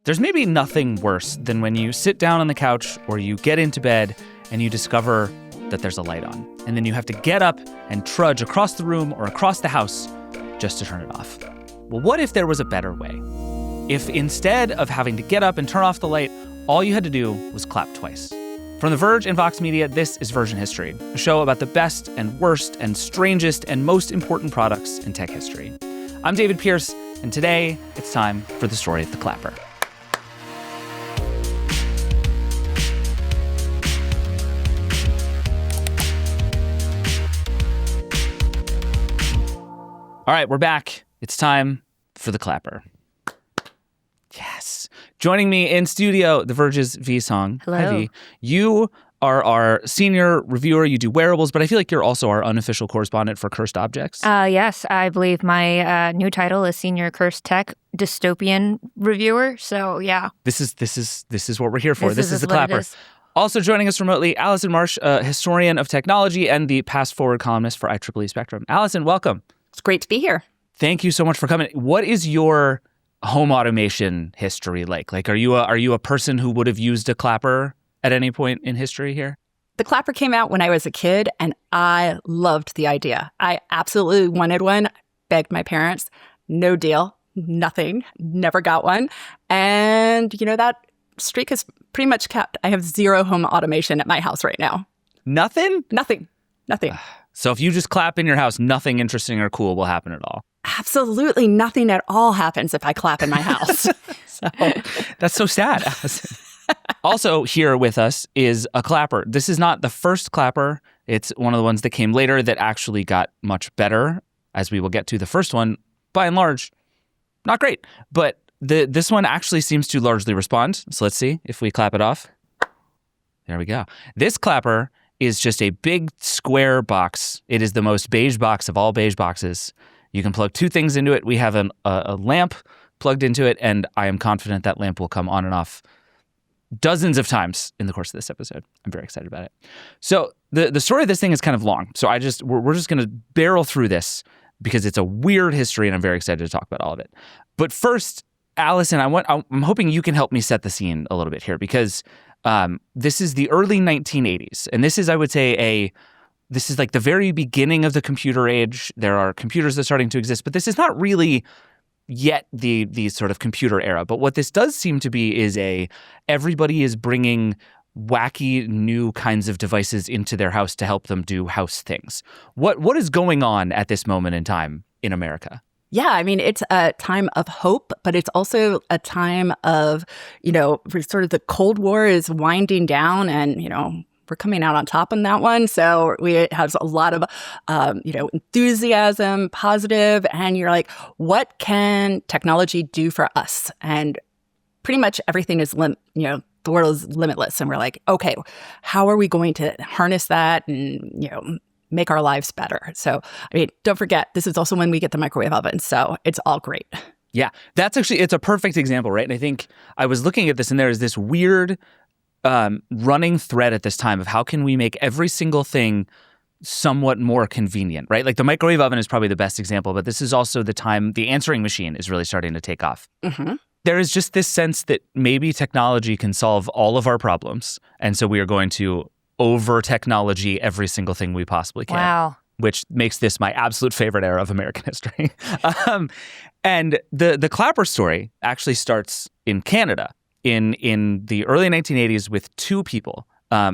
There's maybe nothing worse than when you sit down on the couch or you get into bed and you discover that there's a light on. And then you have to get up and trudge across the room or across the house just to turn it off. Well, what if there was a better way? If instead of having to get up and turn off the light, all you had to do was clap twice. From The Verge and Vox Media, this is Version History, a show about the best and worst and strangest and most important products in tech history. I'm David Pierce, and today it's time for the story of the clapper. All right, we're back. It's time for the clapper. Yes. Joining me in studio, The Verge's V Song. Hello. Hi, V. You are our senior reviewer. You do wearables, but I feel like you're also our unofficial correspondent for Cursed Objects. Yes, I believe my new title is Senior Cursed Tech Dystopian Reviewer. So, yeah. This is what we're here for. This is the what it clapper. is. Also joining us remotely, Allison Marsh, historian of technology and the Past Forward columnist for IEEE Spectrum. Allison, welcome. It's great to be here. Thank you so much for coming. What is your home automation history like? Like, are you a person who would have used a clapper at any point in history here? The clapper came out when I was a kid, and I loved the idea. I absolutely wanted one, begged my parents, no deal, nothing, never got one. And, that streak is pretty much kept. I have zero home automation at my house right now. Nothing? Nothing. So if you just clap in your house, nothing interesting or cool will happen at all. Absolutely nothing at all happens if I clap in my house. So That's so sad, Allison. Also here with us is a clapper. This is not the first clapper. It's one of the ones that came later that actually got much better, as we will get to. The first one, by and large, not great. But this one actually seems to largely respond. So let's see if we clap it off. There we go. This clapper is just a big square box. It is the most beige box of all beige boxes. You can plug two things into it. We have a lamp plugged into it, and I am confident that lamp will come on and off dozens of times in the course of this episode. I'm very excited about it. So the story of this thing is kind of long. So we're just going to barrel through this because it's a weird history, and I'm very excited to talk about all of it. But first, Allison, I'm hoping you can help me set the scene a little bit here because this is the early 1980s, and this is, I would say, this is like the very beginning of the computer age. There are computers that are starting to exist, but this is not really yet the sort of computer era. But what this does seem to be is everybody is bringing wacky new kinds of devices into their house to help them do house things. What is going on at this moment in time in America? yeah, I mean, it's a time of hope, but it's also a time of, sort of the Cold War is winding down and, we're coming out on top on that one. So it has a lot of, enthusiasm, positive, and you're like, what can technology do for us? And pretty much everything is, the world is limitless. And we're like, okay, how are we going to harness that and, make our lives better? So, don't forget, this is also when we get the microwave oven. So it's all great. Yeah, it's a perfect example, right? And I think I was looking at this and there is this weird running thread at this time of how can we make every single thing somewhat more convenient, right? Like the microwave oven is probably the best example, but this is also the time the answering machine is really starting to take off. Mm-hmm. There is just this sense that maybe technology can solve all of our problems. And so we are going to over-technology every single thing we possibly can. Wow. Which makes this my absolute favorite era of American history. And the clapper story actually starts in Canada in the early 1980s with two people,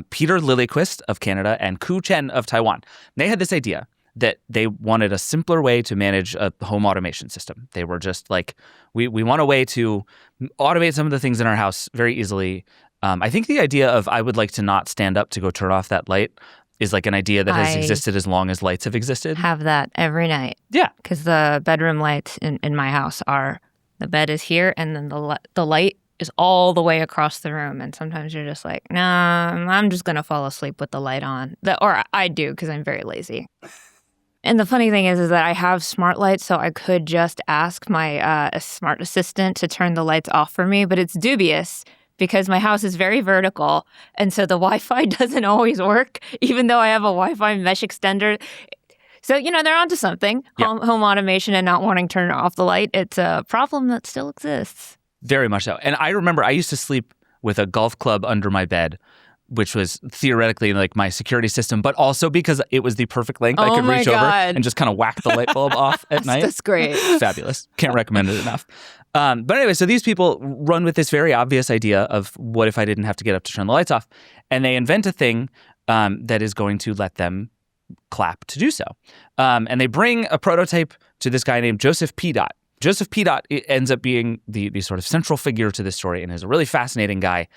Peter Liljequist of Canada and Ku Chen of Taiwan. They had this idea that they wanted a simpler way to manage a home automation system. They were just like, we want a way to automate some of the things in our house very easily. I think the idea of I would like to not stand up to go turn off that light is like an idea that has existed as long as lights have existed. Have that every night. Yeah. Because the bedroom lights in my house are, the bed is here and then the light is all the way across the room. And sometimes you're just like, nah, I'm just going to fall asleep with the light on. Or I do because I'm very lazy. And the funny thing is that I have smart lights, so I could just ask my smart assistant to turn the lights off for me. But it's dubious because my house is very vertical. And so the Wi-Fi doesn't always work, even though I have a Wi-Fi mesh extender. So, they're onto something. Yeah. Home automation and not wanting to turn off the light. It's a problem that still exists. Very much so. And I remember I used to sleep with a golf club under my bed, which was theoretically like my security system, but also because it was the perfect length. I could reach over and just kind of whack the light bulb off at night. That's great. Fabulous. Can't recommend it enough. But anyway, so these people run with this very obvious idea of what if I didn't have to get up to turn the lights off? And they invent a thing that is going to let them clap to do so. And they bring a prototype to this guy named Joseph P. Joseph P. ends up being the sort of central figure to this story and is a really fascinating guy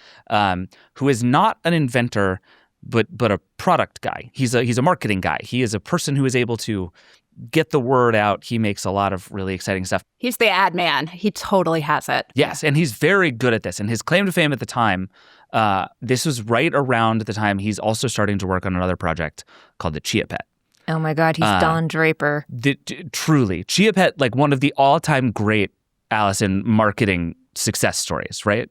who is not an inventor, but a product guy. He's a marketing guy. He is a person who is able to get the word out. He makes a lot of really exciting stuff. He's the ad man. He totally has it. Yes, and he's very good at this. And his claim to fame at the time, this was right around the time he's also starting to work on another project called the Chia Pet. Oh my God, he's Don Draper. Truly. Chia Pet, like one of the all-time great Allison marketing success stories, right?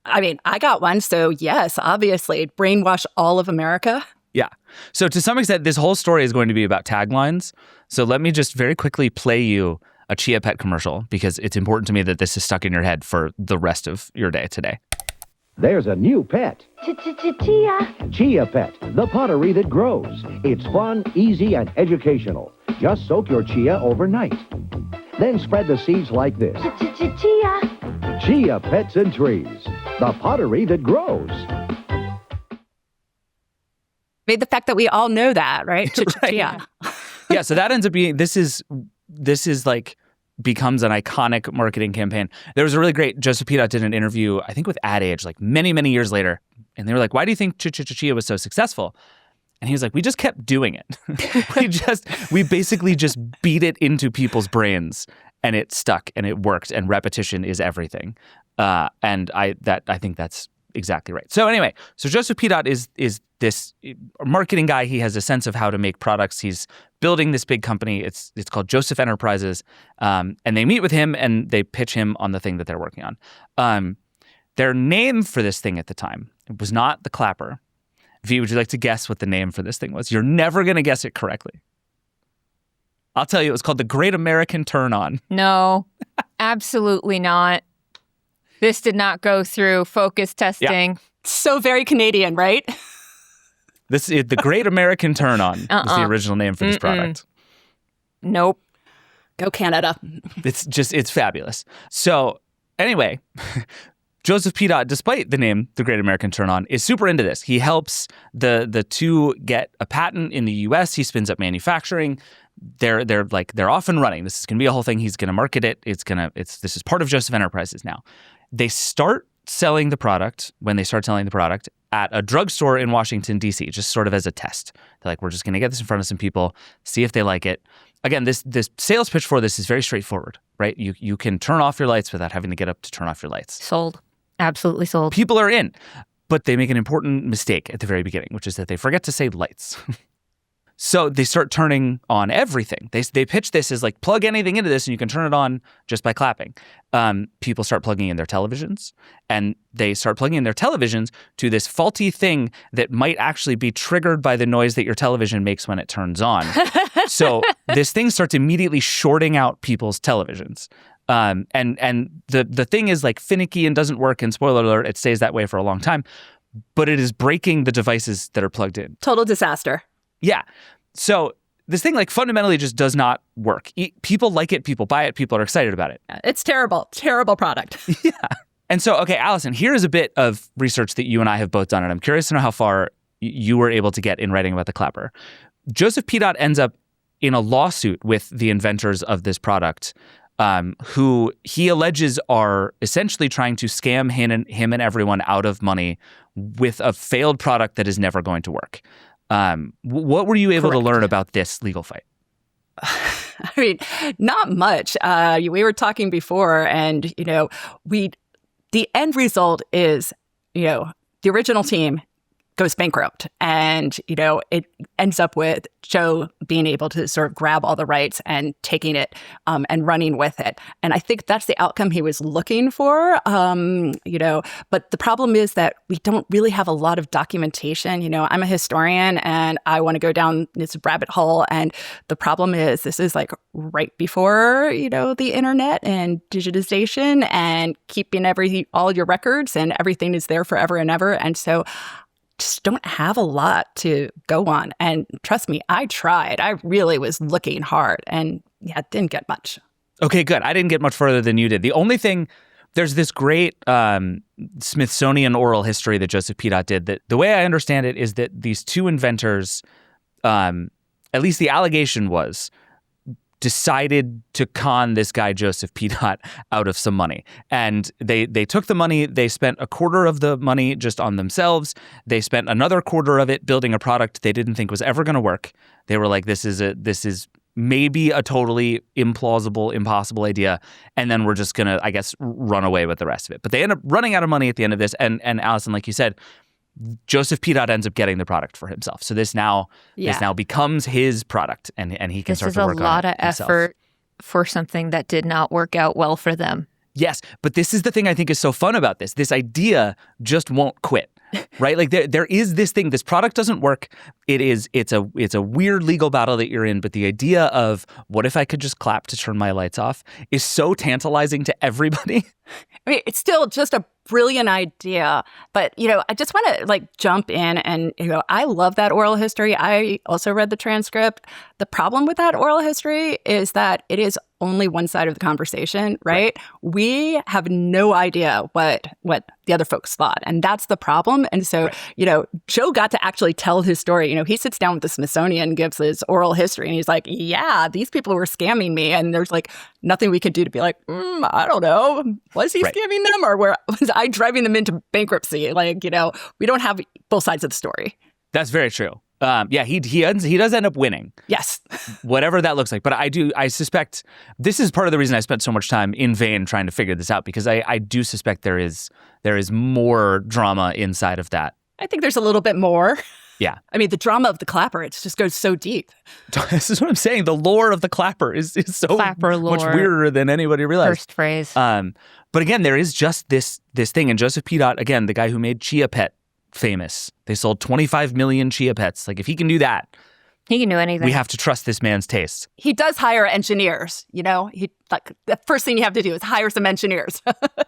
I mean, I got one, so yes, obviously, brainwash all of America. Yeah. So to some extent, this whole story is going to be about taglines. So let me just very quickly play you a Chia Pet commercial because it's important to me that this is stuck in your head for the rest of your day today. There's a new pet. Chia. Chia Pet, the pottery that grows. It's fun, easy, and educational. Just soak your chia overnight. Then spread the seeds like this. Chia. Chia Pets and Trees, the pottery that grows. I mean, the fact that we all know that, right? Chia. Yeah, so that ends up being, this is like, becomes an iconic marketing campaign. There was a really great, Joseph P. did an interview, I think with Ad Age, like many, many years later. And they were like, why do you think Chia was so successful? And he was like, we just kept doing it. we basically just beat it into people's brains and it stuck and it worked and repetition is everything. And I think that's exactly right. So anyway, so Joseph P. is this marketing guy. He has a sense of how to make products. He's building this big company. It's called Joseph Enterprises. And they meet with him and they pitch him on the thing that they're working on. Their name for this thing at the time, it was not the clapper. V, would you like to guess what the name for this thing was? You're never going to guess it correctly. I'll tell you, it was called the Great American Turn-On. No, absolutely not. This did not go through focus testing. Yeah. So very Canadian, right? This is the Great American Turn-On is the original name for this product. Nope. Go Canada. It's fabulous. So anyway, Joseph P. despite the name The Great American Turn-On, is super into this. He helps the two get a patent in the U.S. He spins up manufacturing. They're off and running. This is going to be a whole thing. He's going to market it. This is part of Joseph Enterprises now. They start selling the product at a drugstore in Washington, D.C., just sort of as a test. They're like, we're just going to get this in front of some people, see if they like it. Again, this sales pitch for this is very straightforward, right? You can turn off your lights without having to get up to turn off your lights. Sold. Absolutely sold. People are in, but they make an important mistake at the very beginning, which is that they forget to say lights. So they start turning on everything. They pitch this as like, plug anything into this and you can turn it on just by clapping. People start plugging in their televisions, and they start plugging in their televisions to this faulty thing that might actually be triggered by the noise that your television makes when it turns on. So this thing starts immediately shorting out people's televisions. And the thing is like finicky and doesn't work, and spoiler alert, it stays that way for a long time, but it is breaking the devices that are plugged in. Total disaster. Yeah. So this thing like fundamentally just does not work. People like it, people buy it, people are excited about it. It's terrible. Terrible product. Yeah. And so, okay, Allison, here is a bit of research that you and I have both done, and I'm curious to know how far you were able to get in writing about the clapper. Joseph P. ends up in a lawsuit with the inventors of this product, who he alleges are essentially trying to scam him and everyone out of money with a failed product that is never going to work. What were you able to learn about this legal fight? I mean, not much. We were talking before, and the end result is, the original team goes bankrupt. And, it ends up with Joe being able to sort of grab all the rights and taking it and running with it. And I think that's the outcome he was looking for, but the problem is that we don't really have a lot of documentation. I'm a historian and I want to go down this rabbit hole. And the problem is this is like right before, the internet and digitization and keeping all your records, and everything is there forever and ever. And so just don't have a lot to go on. And trust me, I tried. I really was looking hard and didn't get much. Okay, good. I didn't get much further than you did. The only thing, there's this great Smithsonian oral history that Joseph P. did that the way I understand it is that these two inventors, at least the allegation was, decided to con this guy, Joseph P. out of some money. And they took the money, they spent a quarter of the money just on themselves. They spent another quarter of it building a product they didn't think was ever going to work. They were like, this is maybe a totally implausible, impossible idea. And then we're just going to, I guess, run away with the rest of it. But they end up running out of money at the end of this. And Allison, like you said, Joseph P. ends up getting the product for himself. So this now becomes his product, and he can start to work on it. This is a lot of himself. effort for something that did not work out well for them. Yes, but this is the thing I think is so fun about this. This idea just won't quit, right? Like there is this thing. This product doesn't work. It's a weird legal battle that you're in. But the idea of what if I could just clap to turn my lights off is so tantalizing to everybody. I mean, it's still just a brilliant idea. But, I just want to jump in and, I love that oral history. I also read the transcript. The problem with that oral history is that it is only one side of the conversation, right? We have no idea what the other folks thought. And that's the problem. And so, Joe got to actually tell his story. He sits down with the Smithsonian, gives his oral history, and he's like, yeah, these people were scamming me. And there's nothing we could do to be like, I don't know. Was he scamming them, or was I driving them into bankruptcy? We don't have both sides of the story. That's very true. He does end up winning. Yes. Whatever that looks like. But I suspect this is part of the reason I spent so much time in vain trying to figure this out, because I do suspect there is more drama inside of that. I think there's a little bit more. Yeah. I mean, the drama of the clapper, it just goes so deep. This is what I'm saying. The lore of the clapper is so Clapper lore, much weirder than anybody realized. First phrase. But again, there is just this thing. And Joseph P. again, the guy who made Chia Pet famous. They sold 25 million Chia Pets. If he can do that, he can do anything. We have to trust this man's taste. He does hire engineers, the first thing you have to do is hire some engineers.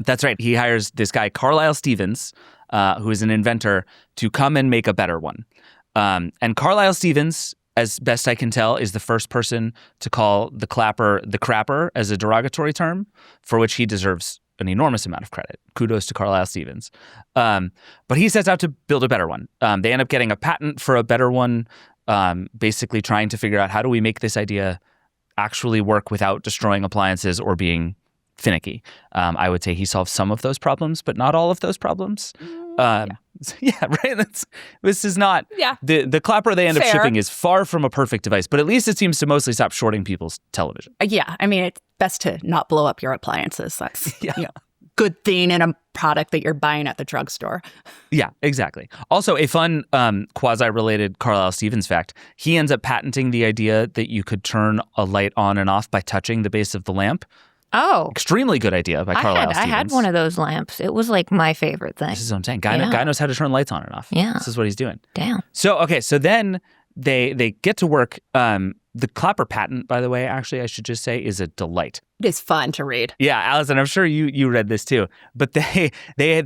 That's right. He hires this guy, Carlisle Stevens, who is an inventor, to come and make a better one. And Carlisle Stevens, as best I can tell, is the first person to call the clapper the crapper as a derogatory term, for which he deserves an enormous amount of credit. Kudos to Carlisle Stevens. But he sets out to build a better one. They end up getting a patent for a better one, basically trying to figure out how do we make this idea actually work without destroying appliances or being finicky. I would say he solves some of those problems, but not all of those problems. Yeah, right. This is not the clapper they end up shipping is far from a perfect device, but at least it seems to mostly stop shorting people's television. Yeah, I mean, it's best to not blow up your appliances. That's good thing in a product that you're buying at the drugstore. Yeah, exactly. Also, a fun quasi-related Carlisle Stevens fact: he ends up patenting the idea that you could turn a light on and off by touching the base of the lamp. Oh. Extremely good idea by Carlisle Stevens. I had one of those lamps. It was my favorite thing. This is what I'm saying. Guy knows how to turn lights on and off. Yeah. This is what he's doing. Damn. So then they get to work. The clapper patent, by the way, actually, I should just say, is a delight. It is fun to read. Yeah, Allison, I'm sure you read this too. But they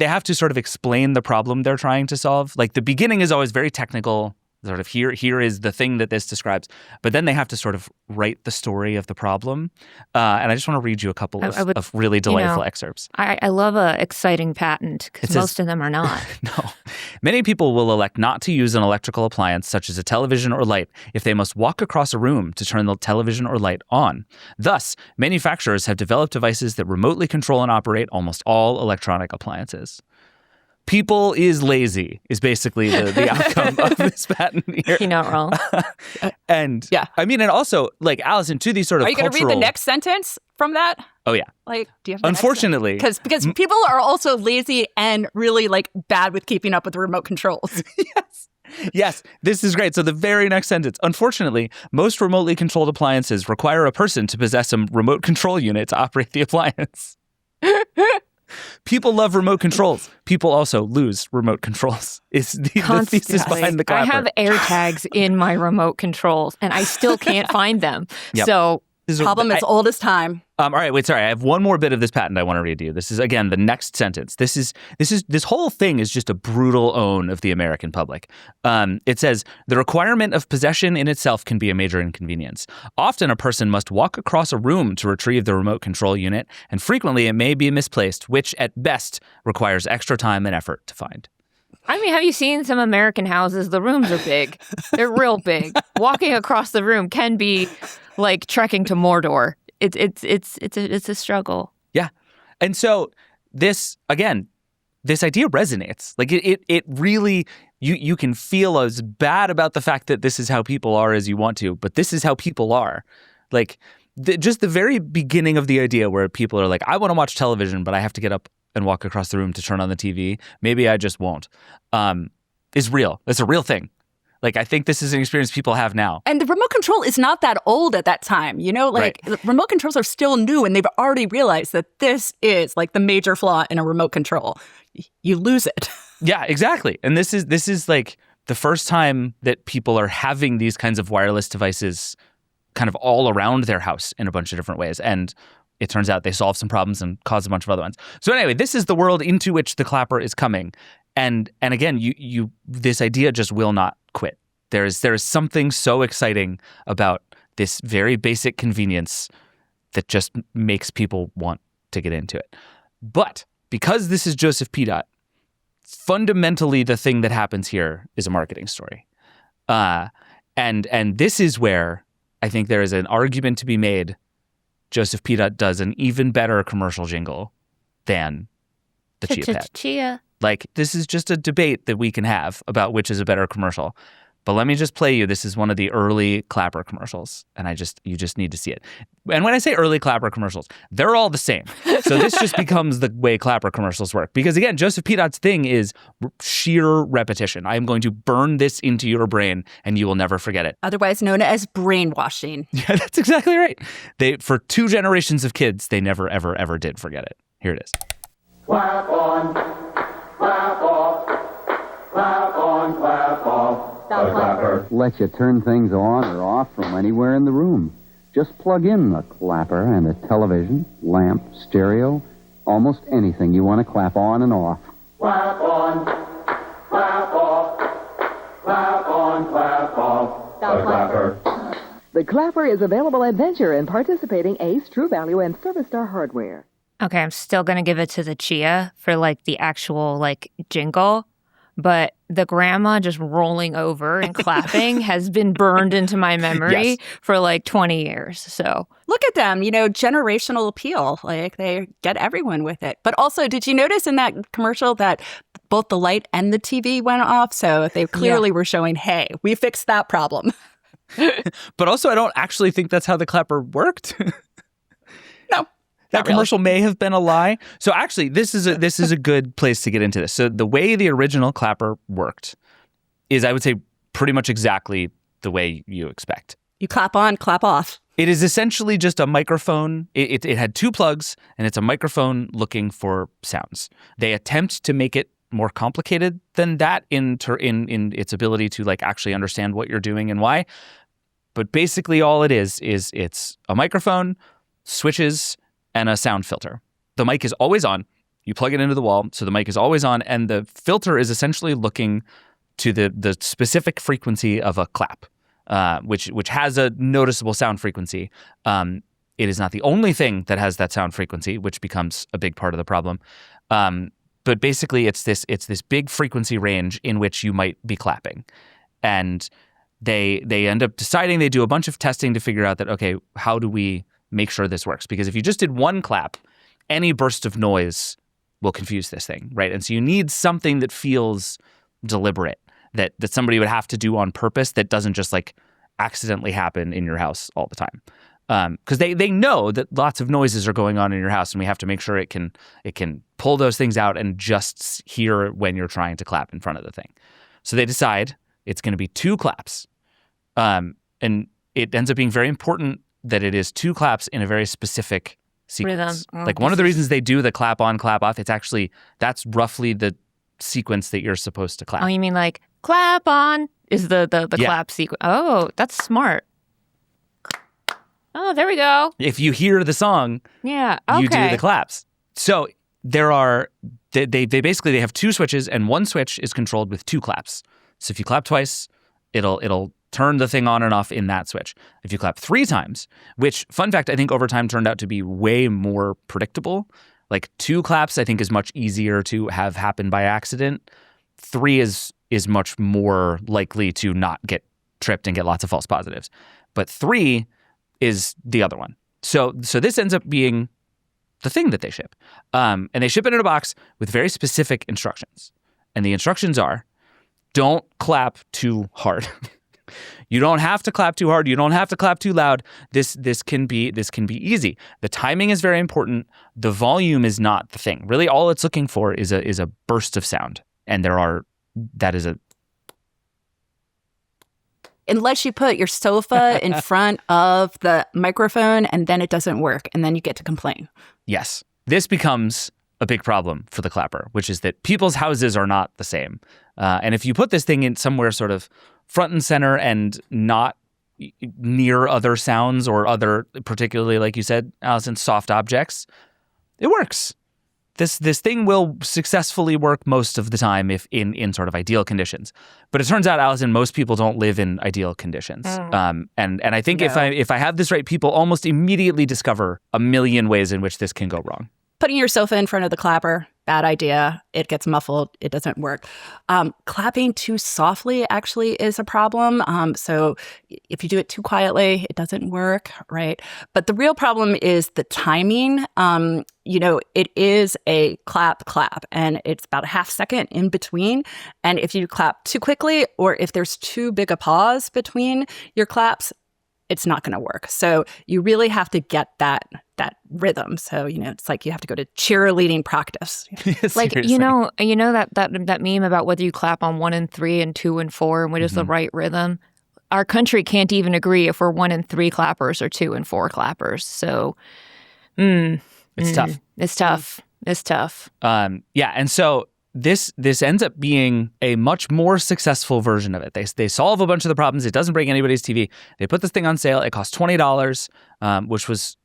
have to sort of explain the problem they're trying to solve. The beginning is always very technical. Sort of here is the thing that this describes. But then they have to sort of write the story of the problem. And I just want to read you a couple of really delightful excerpts. I love a exciting patent because most of them are not. No. Many people will elect not to use an electrical appliance such as a television or light if they must walk across a room to turn the television or light on. Thus, manufacturers have developed devices that remotely control and operate almost all electronic appliances. People is lazy is basically the outcome of this patent here. You're not wrong. And I mean, and also Allison, to these sort of Are you going to read the next sentence? from that? Oh, yeah. Like, do you have the Unfortunately. Because people are also lazy and really like bad with keeping up with the remote controls. Yes, this is great. So the very next sentence. Unfortunately, most remotely controlled appliances require a person to possess a remote control unit to operate the appliance. People love remote controls. People also lose remote controls. Is the thesis behind the clapper. I have AirTags in my remote controls, and I still can't find them. Yep. So Problem as old as time. All right, wait, sorry. I have one more bit of this patent I want to read to you. This is, again, the next sentence. This whole thing is just a brutal own of the American public. It says, the requirement of possession in itself can be a major inconvenience. Often a person must walk across a room to retrieve the remote control unit, and frequently it may be misplaced, which at best requires extra time and effort to find. I mean, have you seen some American houses? The rooms are big. They're real big. Walking across the room can be like trekking to Mordor. It's a struggle. Yeah. And so this idea resonates. Like it really, you can feel as bad about the fact that this is how people are as you want to, but this is how people are. Like just the very beginning of the idea where people are like, I want to watch television, but I have to get up and walk across the room to turn on the TV. Maybe I just won't. Is real. It's a real thing. Like, I think this is an experience people have now. And the remote control is not that old at that time, you know? Like, right. Remote controls are still new, and they've already realized that this is, like, the major flaw in a remote control. You lose it. Yeah, exactly. And this is like the first time that people are having these kinds of wireless devices kind of all around their house in a bunch of different ways. And it turns out they solve some problems and cause a bunch of other ones. So anyway, this is the world into which the clapper is coming. And again, you this idea just will not quit. There is something so exciting about this very basic convenience that just makes people want to get into it. But because this is Joseph P. Fundamentally the thing that happens here is a marketing story. And this is where I think there is an argument to be made. Joseph P. does an even better commercial jingle than the Chia Pet. Chia. Like, this is just a debate that we can have about which is a better commercial. But let me just play you. This is one of the early clapper commercials, and you just need to see it. And when I say early clapper commercials, they're all the same. So this just becomes the way clapper commercials work. Because again, Joseph P. thing is sheer repetition. I am going to burn this into your brain, and you will never forget it. Otherwise known as brainwashing. Yeah, that's exactly right. For 2 generations of kids, they never, ever, ever did forget it. Here it is. Clap on, clap off, clap on, clap off. The clapper lets you turn things on or off from anywhere in the room. Just plug in a clapper and a television, lamp, stereo, almost anything you want to clap on and off. Clap on, clap off, clap on, clap off. The clapper. The clapper is available at Venture and participating Ace, True Value, and Service Star hardware. Okay, I'm still going to give it to the Chia for like the actual like jingle. But the grandma just rolling over and clapping has been burned into my memory for like 20 years. So look at them, generational appeal. Like they get everyone with it. But also, did you notice in that commercial that both the light and the TV went off? So they clearly were showing, hey, we fixed that problem. But also, I don't actually think that's how the clapper worked. No. That commercial may have been a lie. So actually, this is a good place to get into this. So the way the original clapper worked is, I would say, pretty much exactly the way you expect. You clap on, clap off. It is essentially just a microphone. It had 2 plugs, and it's a microphone looking for sounds. They attempt to make it more complicated than that in its ability to like actually understand what you're doing and why. But basically, all it is it's a microphone, switches, and a sound filter. The mic is always on. You plug it into the wall, so the mic is always on, and the filter is essentially looking to the specific frequency of a clap, which has a noticeable sound frequency. It is not the only thing that has that sound frequency, which becomes a big part of the problem. But basically, it's this big frequency range in which you might be clapping, and they end up deciding, they do a bunch of testing to figure out that, okay, how do we make sure this works? Because if you just did one clap, any burst of noise will confuse this thing, right? And so you need something that feels deliberate, that somebody would have to do on purpose, that doesn't just like accidentally happen in your house all the time. because they know that lots of noises are going on in your house, and we have to make sure it can pull those things out and just hear when you're trying to clap in front of the thing. So they decide it's going to be 2 claps, and it ends up being very important that it is 2 claps in a very specific sequence. Rhythm. Like one of the reasons they do the clap on, clap off, that's roughly the sequence that you're supposed to clap. Oh, you mean like clap on is the Yeah. clap sequence? Oh, that's smart. Oh, there we go. If you hear the song, Yeah. Okay. you do the claps. So there are they basically have 2 switches, and one switch is controlled with 2 claps. So if you clap twice, it'll turn the thing on and off in that switch. If you clap 3 times, which, fun fact, I think over time turned out to be way more predictable. Like 2 claps, I think, is much easier to have happen by accident. 3 is much more likely to not get tripped and get lots of false positives. But 3 is the other one. So this ends up being the thing that they ship. And they ship it in a box with very specific instructions. And the instructions are, don't clap too hard. You don't have to clap too hard. You don't have to clap too loud. This can be easy. The timing is very important. The volume is not the thing. Really, all it's looking for is a burst of sound. And Unless you put your sofa in front of the microphone and then it doesn't work and then you get to complain. Yes. This becomes a big problem for the clapper, which is that people's houses are not the same. And if you put this thing in somewhere sort of front and center and not near other sounds or other, particularly, like you said, Allison, soft objects, it works. This thing will successfully work most of the time if in sort of ideal conditions. But it turns out, Allison, most people don't live in ideal conditions. And I think if I have this right, people almost immediately discover a million ways in which this can go wrong. Putting your sofa in front of the clapper, bad idea. It gets muffled. It doesn't work. Clapping too softly actually is a problem. So if you do it too quietly, it doesn't work, right? But the real problem is the timing. It is a clap, and it's about a half second in between. And if you clap too quickly, or if there's too big a pause between your claps, it's not going to work. So you really have to get that rhythm. So, it's like you have to go to cheerleading practice. Like, you know that meme about whether you clap on 1 and 3 and 2 and 4 and what is the right rhythm? Our country can't even agree if we're 1 and 3 clappers or 2 and 4 clappers. So, It's tough. It's tough. It's tough. And so this ends up being a much more successful version of it. They solve a bunch of the problems. It doesn't break anybody's TV. They put this thing on sale. It costs $20, which was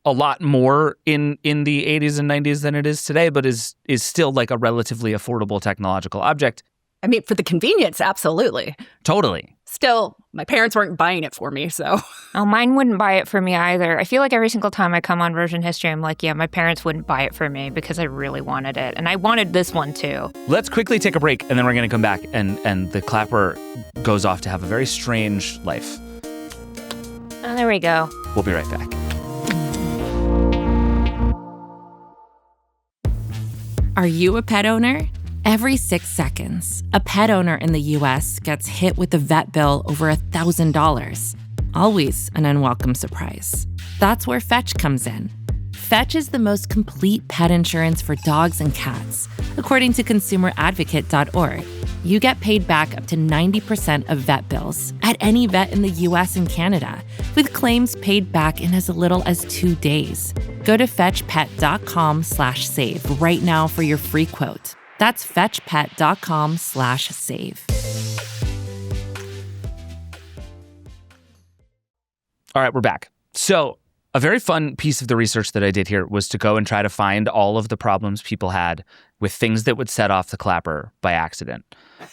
a lot more in the 80s and 90s than it is today, but is still like a relatively affordable technological object. I mean, for the convenience, absolutely. Totally. Still, my parents weren't buying it for me, so. Oh, mine wouldn't buy it for me either. I feel like every single time I come on Version History, I'm like, yeah, my parents wouldn't buy it for me because I really wanted it. And I wanted this one too. Let's quickly take a break, and then we're going to come back, and the clapper goes off to have a very strange life. Oh, there we go. We'll be right back. Are you a pet owner? Every 6 seconds, a pet owner in the U.S. gets hit with a vet bill over $1,000. Always an unwelcome surprise. That's where Fetch comes in. Fetch is the most complete pet insurance for dogs and cats, according to consumeradvocate.org. You get paid back up to 90% of vet bills at any vet in the U.S. and Canada, with claims paid back in as little as 2 days. Go to fetchpet.com/save right now for your free quote. That's fetchpet.com/save. All right, we're back. So a very fun piece of the research that I did here was to go and try to find all of the problems people had with things that would set off the clapper by accident.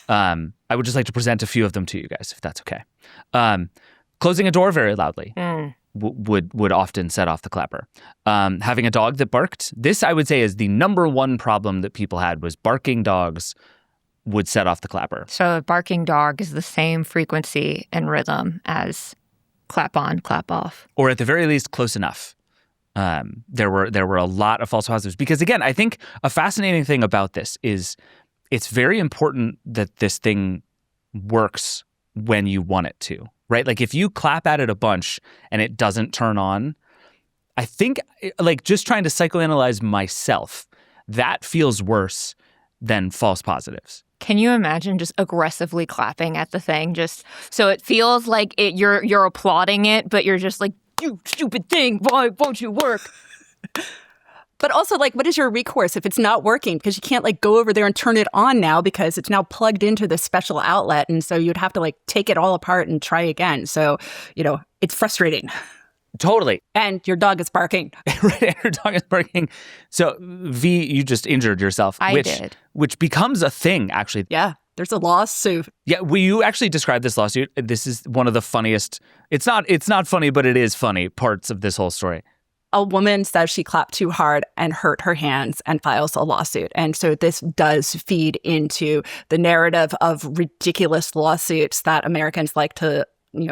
I would just like to present a few of them to you guys, if that's okay. Closing a door very loudly would often set off the clapper. Having a dog that barked. This, I would say, is the number one problem that people had, was barking dogs would set off the clapper. So a barking dog is the same frequency and rhythm as clap on, clap off. Or at the very least, close enough. There were a lot of false positives. Because again, I think a fascinating thing about this is it's very important that this thing works when you want it to. right? Like if you clap at it a bunch and it doesn't turn on, I think like just trying to psychoanalyze myself, that feels worse than false positives. Can you imagine just aggressively clapping at the thing, just so it feels like you're applauding it, but you're just like, you stupid thing, why won't you work? But also, like, what is your recourse if it's not working? Because you can't, like, go over there and turn it on now because it's now plugged into this special outlet. And so you'd have to, like, take it all apart and try again. So, it's frustrating. Totally. And your dog is barking. Right, and your dog is barking. So, V, you just injured yourself. I did. Which becomes a thing, actually. Yeah, there's a lawsuit. Yeah, will you actually describe this lawsuit? This is one of the funniest, it's not funny, but it is funny parts of this whole story. A woman says she clapped too hard and hurt her hands and files a lawsuit. And so this does feed into the narrative of ridiculous lawsuits that Americans like to,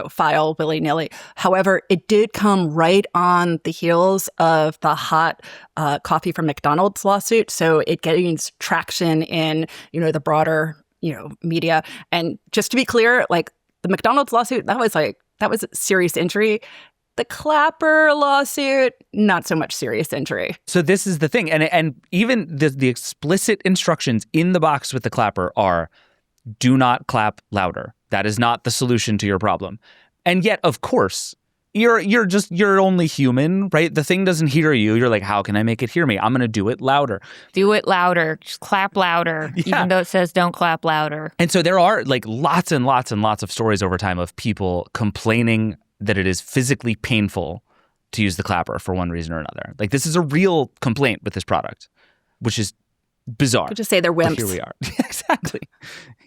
file willy-nilly. However, it did come right on the heels of the hot coffee from McDonald's lawsuit. So it gains traction in, the broader, media. And just to be clear, like the McDonald's lawsuit, that was serious injury. The Clapper lawsuit, not so much serious injury. So this is the thing. And even the explicit instructions in the box with the clapper are, do not clap louder. That is not the solution to your problem. And yet, of course, you're only human, right? The thing doesn't hear you. You're like, how can I make it hear me? I'm going to do it louder. Do it louder. Just clap louder, even though it says don't clap louder. And so there are like lots and lots and lots of stories over time of people complaining that it is physically painful to use the clapper for one reason or another. Like this is a real complaint with this product, which is bizarre. Could just say they're wimps. But here we are. Exactly.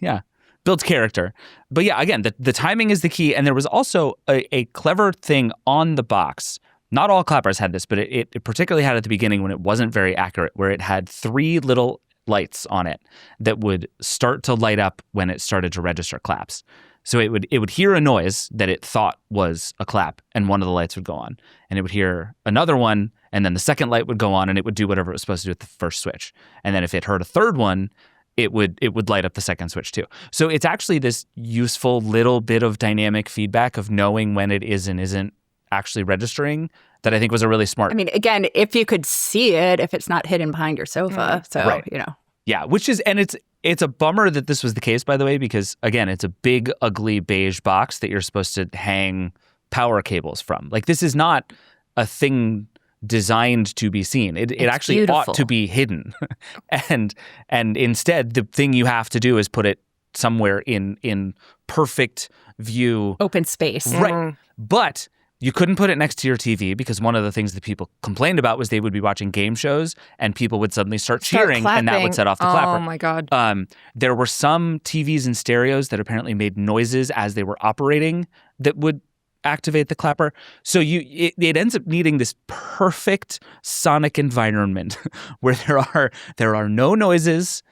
Yeah. Builds character. But yeah, again, the timing is the key. And there was also a clever thing on the box. Not all clappers had this, but it particularly had at the beginning when it wasn't very accurate, where it had 3 little lights on it that would start to light up when it started to register claps. So it would hear a noise that it thought was a clap, and one of the lights would go on. And it would hear another one, and then the second light would go on, and it would do whatever it was supposed to do with the first switch. And then if it heard a third one, it would light up the second switch too. So it's actually this useful little bit of dynamic feedback of knowing when it is and isn't actually registering that I think was a really smart. I mean, again, if you could see it, if it's not hidden behind your sofa. So, right. Yeah, which is, and it's a bummer that this was the case, by the way, because again, it's a big, ugly beige box that you're supposed to hang power cables from. Like this is not a thing designed to be seen. It actually beautiful. Ought to be hidden. and instead, the thing you have to do is put it somewhere in perfect view. Open space. Right. But you couldn't put it next to your TV because one of the things that people complained about was they would be watching game shows and people would suddenly start cheering clapping. And that would set off the clapper. Oh my God. There were some TVs and stereos that apparently made noises as they were operating that would activate the clapper. So it ends up needing this perfect sonic environment where there are no noises,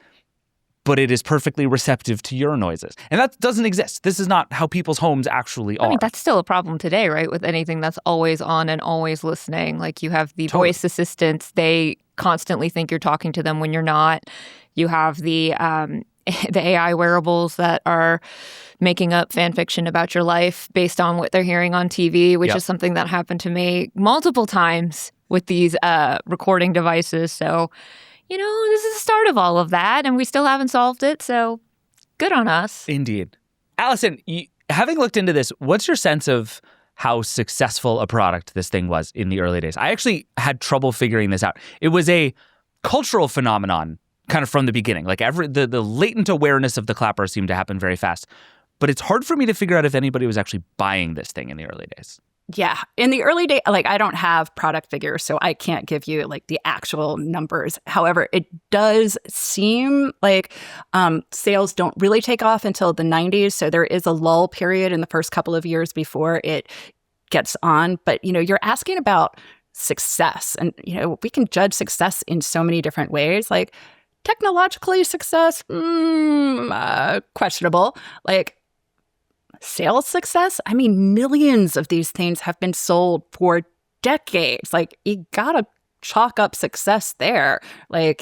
but it is perfectly receptive to your noises. And that doesn't exist. This is not how people's homes actually are. I mean, that's still a problem today, right? With anything that's always on and always listening. Like you have the voice assistants, they constantly think you're talking to them when you're not. You have the AI wearables that are making up fan fiction about your life based on what they're hearing on TV, which is something that happened to me multiple times with these recording devices. So, this is the start of all of that, and we still haven't solved it. So good on us. Indeed. Allison, having looked into this, what's your sense of how successful a product this thing was in the early days? I actually had trouble figuring this out. It was a cultural phenomenon kind of from the beginning. Like the latent awareness of the clapper seemed to happen very fast. But it's hard for me to figure out if anybody was actually buying this thing in the early days. Yeah. In the early days, I don't have product figures, so I can't give you the actual numbers. However, it does seem like sales don't really take off until the 90s. So there is a lull period in the first couple of years before it gets on. But, you're asking about success. And, we can judge success in so many different ways. Like technologically success, questionable. Sales success? I mean, millions of these things have been sold for decades. You gotta chalk up success there,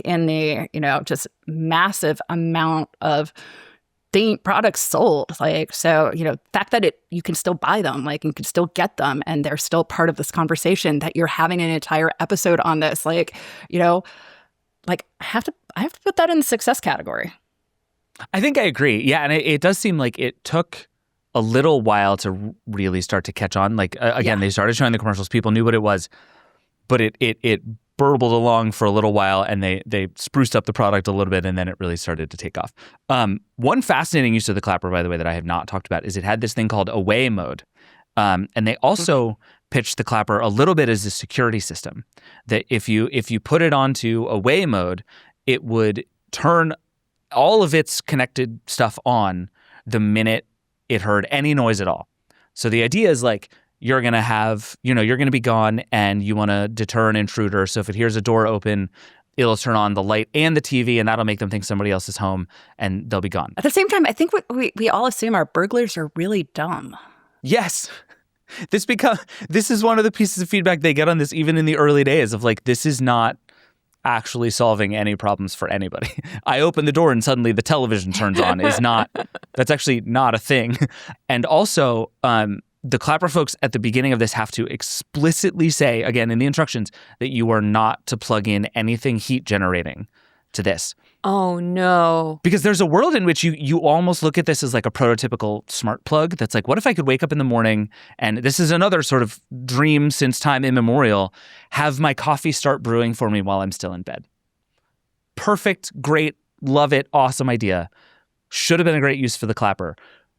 in the, just massive amount of products sold. Like, so, the fact that you can still buy them, like, you can still get them, and they're still part of this conversation, that you're having an entire episode on this, like, like I have to put that in the success category. I think I agree. Yeah, and it does seem like it took a little while to really start to catch on. Like, again, they started showing the commercials. People knew what it was, but it burbled along for a little while, and they spruced up the product a little bit, and then it really started to take off. One fascinating use of the clapper, by the way, that I have not talked about is it had this thing called away mode. And they also pitched the clapper a little bit as a security system, that if you put it onto away mode, it would turn all of its connected stuff on the minute it heard any noise at all. So the idea is like, you're going to have, you're going to be gone and you want to deter an intruder. So if it hears a door open, it'll turn on the light and the TV, and that'll make them think somebody else is home, and they'll be gone. At the same time, I think we all assume our burglars are really dumb. Yes. This is one of the pieces of feedback they get on this, even in the early days, of like, this is not actually solving any problems for anybody. I open the door and suddenly the television turns on that's actually not a thing. And also, the clapper folks at the beginning of this have to explicitly say, again, in the instructions, that you are not to plug in anything heat generating to this. Oh, no. Because there's a world in which you almost look at this as like a prototypical smart plug that's like, what if I could wake up in the morning, and this is another sort of dream since time immemorial, have my coffee start brewing for me while I'm still in bed. Perfect, great, love it, awesome idea. Should have been a great use for the clapper.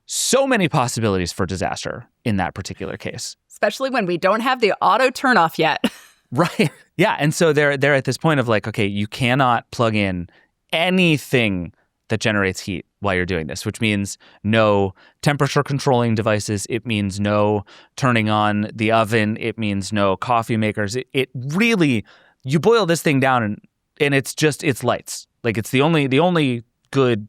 So many possibilities for disaster in that particular case. Especially when we don't have the auto turn off yet. Right. Yeah. And so they're at this point of like, okay, you cannot plug in anything that generates heat while you're doing this, which means no temperature controlling devices. It means no turning on the oven. It means no coffee makers. It really, you boil this thing down and it's lights. Like, it's the only good,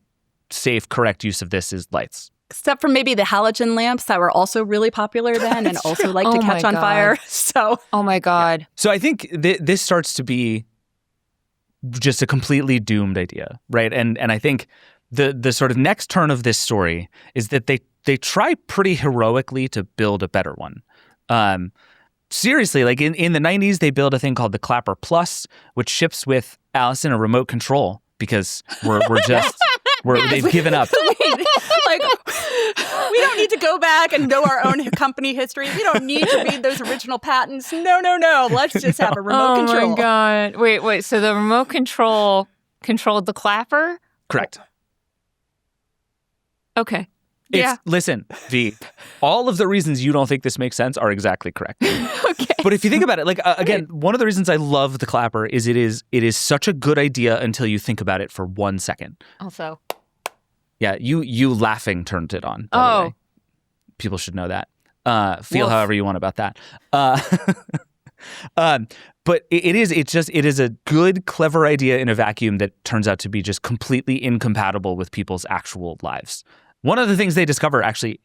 safe, correct use of this is lights. Except for maybe the halogen lamps that were also really popular then and also like to catch on fire. So, oh my God. Yeah. So I think this starts to be just a completely doomed idea, right? And I think the sort of next turn of this story is that they try pretty heroically to build a better one. Seriously, like in the 90s, they build a thing called the Clapper Plus, which ships with Allison a remote control, because they've given up. Like, we don't need to go back and know our own company history. We don't need to read those original patents. No. Let's just have a remote control. Oh my God. Wait. So the remote control controlled the clapper? Correct. Okay. Yeah. Listen, V, all of the reasons you don't think this makes sense are exactly correct. Okay. But if you think about it, like, again, one of the reasons I love the clapper is it is such a good idea until you think about it for 1 second. Also. Yeah, you laughing turned it on, by the way. People should know that. Feel however you want about that. But it is a good, clever idea in a vacuum that turns out to be just completely incompatible with people's actual lives. One of the things they discover actually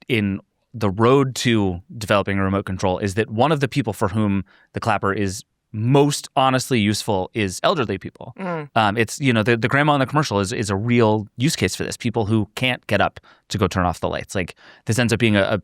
in the road to developing a remote control is that one of the people for whom the clapper is most honestly useful is elderly people. It's, the grandma in the commercial is a real use case for this. People who can't get up to go turn off the lights. Like, this ends up being a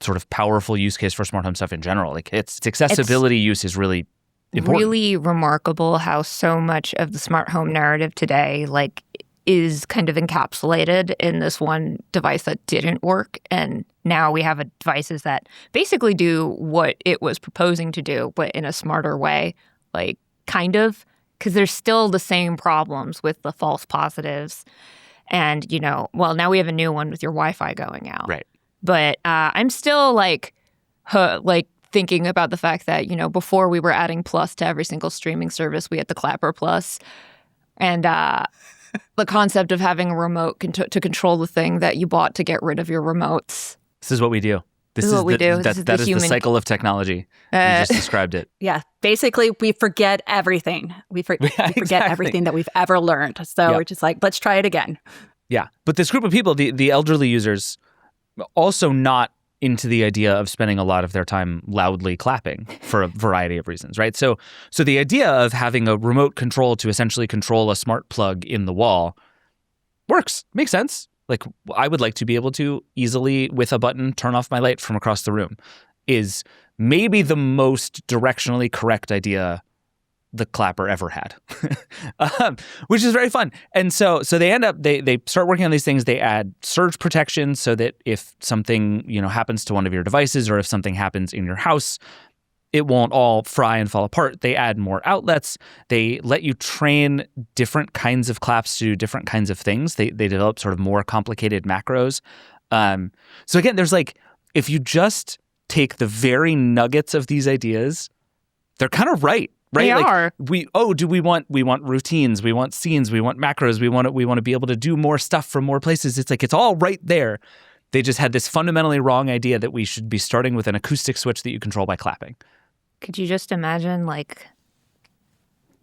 sort of powerful use case for smart home stuff in general. Like, its accessibility use is really important. Really remarkable how so much of the smart home narrative today, like, is kind of encapsulated in this one device that didn't work. And now we have devices that basically do what it was proposing to do, but in a smarter way, like, kind of, because there's still the same problems with the false positives. And, now we have a new one with your Wi-Fi going out. Right. But I'm still thinking about the fact that, before we were adding Plus to every single streaming service, we had the Clapper Plus. And the concept of having a remote to control the thing that you bought to get rid of your remotes. This is what we do. This is what we do. That is the cycle of technology. You just described it. Yeah. Basically, we forget everything. We forget everything that we've ever learned. So we're just like, let's try it again. Yeah. But this group of people, the elderly users, also not into the idea of spending a lot of their time loudly clapping for a variety of reasons, right? So the idea of having a remote control to essentially control a smart plug in the wall works, makes sense. like I would like to be able to easily, with a button, turn off my light from across the room, is maybe the most directionally correct idea the clapper ever had, which is very fun. And so they end up, they start working on these things. They add surge protection so that if something, happens to one of your devices, or if something happens in your house, it won't all fry and fall apart. They add more outlets. They let you train different kinds of claps to do different kinds of things. They develop sort of more complicated macros. So again, there's like, if you just take the very nuggets of these ideas, they're kind of right? They like are. we want routines, we want scenes, we want macros, we want to be able to do more stuff from more places. It's like it's all right there. They just had this fundamentally wrong idea that we should be starting with an acoustic switch that you control by clapping. Could you just imagine like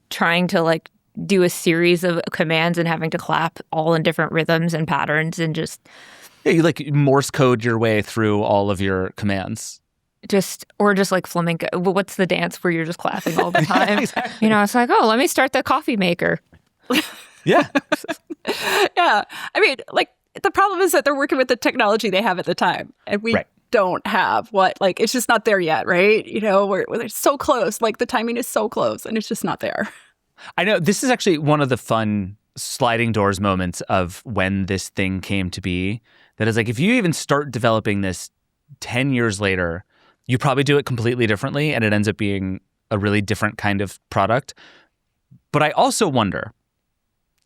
trying to like do a series of commands and having to clap all in different rhythms and patterns and just you like Morse code your way through all of your commands. Just like flamenco. What's the dance where you're just clapping all the time? Yeah, exactly. It's like, oh, let me start the coffee maker. Yeah. Yeah. I mean, like, the problem is that they're working with the technology they have at the time. And we don't have it's just not there yet, right? We're so close. Like, the timing is so close and it's just not there. I know. This is actually one of the fun sliding doors moments of when this thing came to be. That is like, if you even start developing this 10 years later, you probably do it completely differently, and it ends up being a really different kind of product. But I also wonder,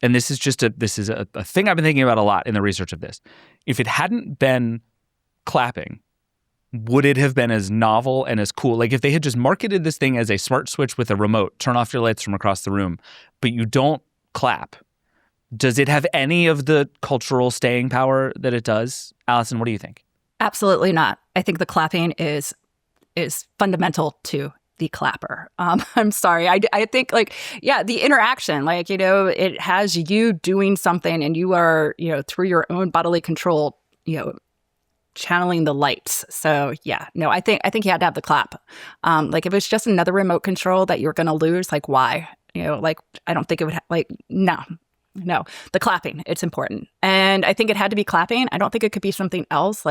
and this is a thing I've been thinking about a lot in the research of this, if it hadn't been clapping, would it have been as novel and as cool? Like if they had just marketed this thing as a smart switch with a remote, turn off your lights from across the room, but you don't clap, does it have any of the cultural staying power that it does? Allison, what do you think? Absolutely not. I think the clapping is fundamental to the clapper. I'm sorry. I think the interaction, it has you doing something and you are, through your own bodily control, channeling the lights. So I think you had to have the clap. If it was just another remote control that you're going to lose, why? I don't think it would, no, the clapping, it's important. And I think it had to be clapping. I don't think it could be something else.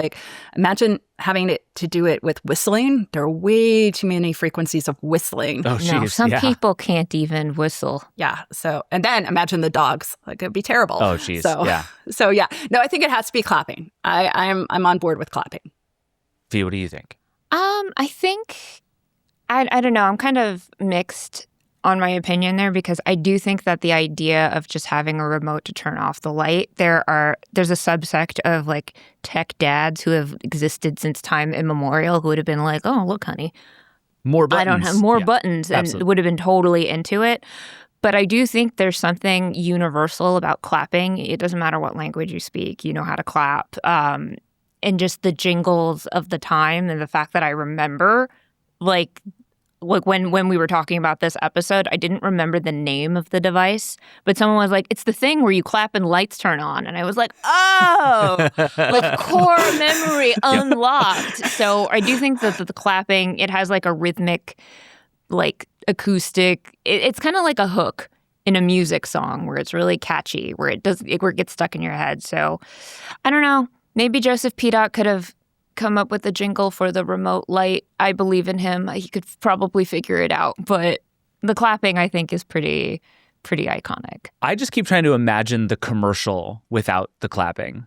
Imagine having to do it with whistling. There are way too many frequencies of whistling. Oh, geez. No, some people can't even whistle. Yeah. So, and then imagine the dogs. It'd be terrible. Oh, geez. So, yeah. So, yeah. No, I think it has to be clapping. I'm on board with clapping. Fee, what do you think? I think, I don't know. I'm kind of mixed on my opinion there, because I do think that the idea of just having a remote to turn off the light, there's a subsect of tech dads who have existed since time immemorial who would have been like, oh, look, honey, more buttons. I don't have more buttons, and absolutely. would have been totally into it. But I do think there's something universal about clapping. It doesn't matter what language you speak, you know how to clap. And just the jingles of the time and the fact that I remember, when we were talking about this episode, I didn't remember the name of the device, but someone was like, it's the thing where you clap and lights turn on. And I was like, oh, core memory unlocked. So I do think that the clapping, it has a rhythmic, acoustic, it's kind of like a hook in a music song where it's really catchy, where it gets stuck in your head. So I don't know, maybe Joseph P. could have come up with a jingle for the remote light. I believe in him. He could probably figure it out. But the clapping, I think, is pretty iconic. I just keep trying to imagine the commercial without the clapping.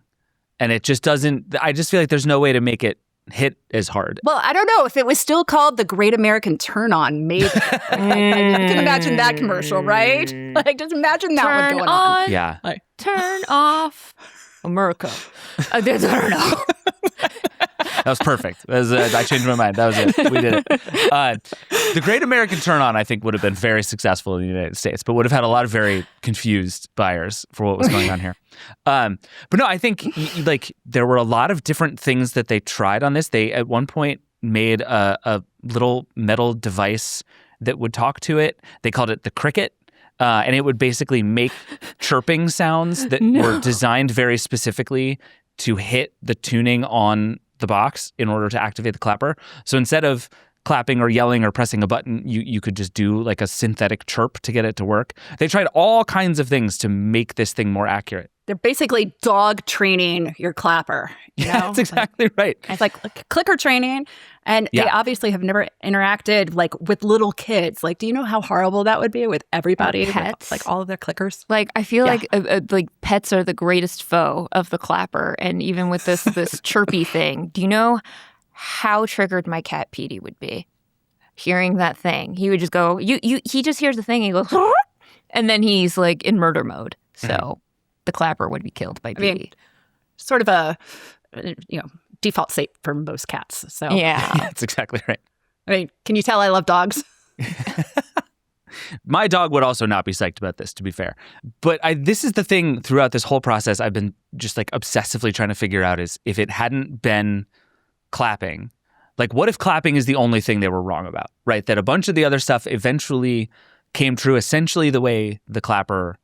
And it just doesn't, I just feel like there's no way to make it hit as hard. Well, I don't know if it was still called the Great American Turn On, maybe. I can imagine that commercial, right? Just imagine that one going on. Yeah. Turn off America. I don't know. That was perfect. I changed my mind. That was it. We did it. The Great American Turn On, I think, would have been very successful in the United States, but would have had a lot of very confused buyers for what was going on here. But no, I think there were a lot of different things that they tried on this. They, at one point, made a little metal device that would talk to it. They called it the Cricket. And it would basically make chirping sounds that were designed very specifically to hit the tuning on the box in order to activate the clapper. So instead of clapping or yelling or pressing a button, you could just do a synthetic chirp to get it to work. They tried all kinds of things to make this thing more accurate. They're basically dog training your clapper. You know? That's exactly right. It's like clicker training. And they obviously have never interacted like with little kids. Like, do you know how horrible that would be with everybody? Pets. Like all of their clickers. Like, I feel like pets are the greatest foe of the clapper. And even with this chirpy thing, do you know how triggered my cat Petey would be hearing that thing? He would just go, he just hears the thing and he goes, and then he's like in murder mode. So the clapper would be killed by Petey. I mean, sort of a, default state for most cats. So yeah, That's exactly right. I mean, can you tell I love dogs? My dog would also not be psyched about this, to be fair. But this is the thing throughout this whole process I've been just like obsessively trying to figure out is if it hadn't been clapping, like what if clapping is the only thing they were wrong about, right? That a bunch of the other stuff eventually came true essentially the way the clapper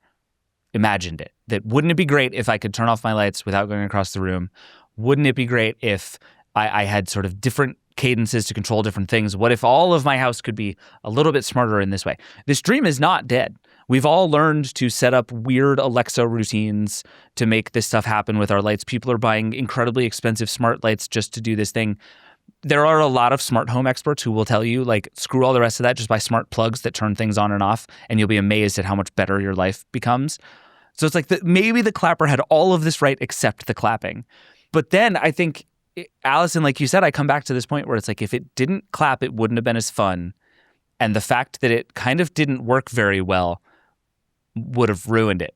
imagined it. That wouldn't it be great if I could turn off my lights without going across the room? Wouldn't it be great if I had sort of different cadences to control different things? What if all of my house could be a little bit smarter in this way? This dream is not dead. We've all learned to set up weird Alexa routines to make this stuff happen with our lights. People are buying incredibly expensive smart lights just to do this thing. There are a lot of smart home experts who will tell you, like, screw all the rest of that, just buy smart plugs that turn things on and off, and you'll be amazed at how much better your life becomes. So it's like maybe the clapper had all of this right except the clapping. But then I think, Allison, like you said, I come back to this point where it's like if it didn't clap, it wouldn't have been as fun. And the fact that it kind of didn't work very well would have ruined it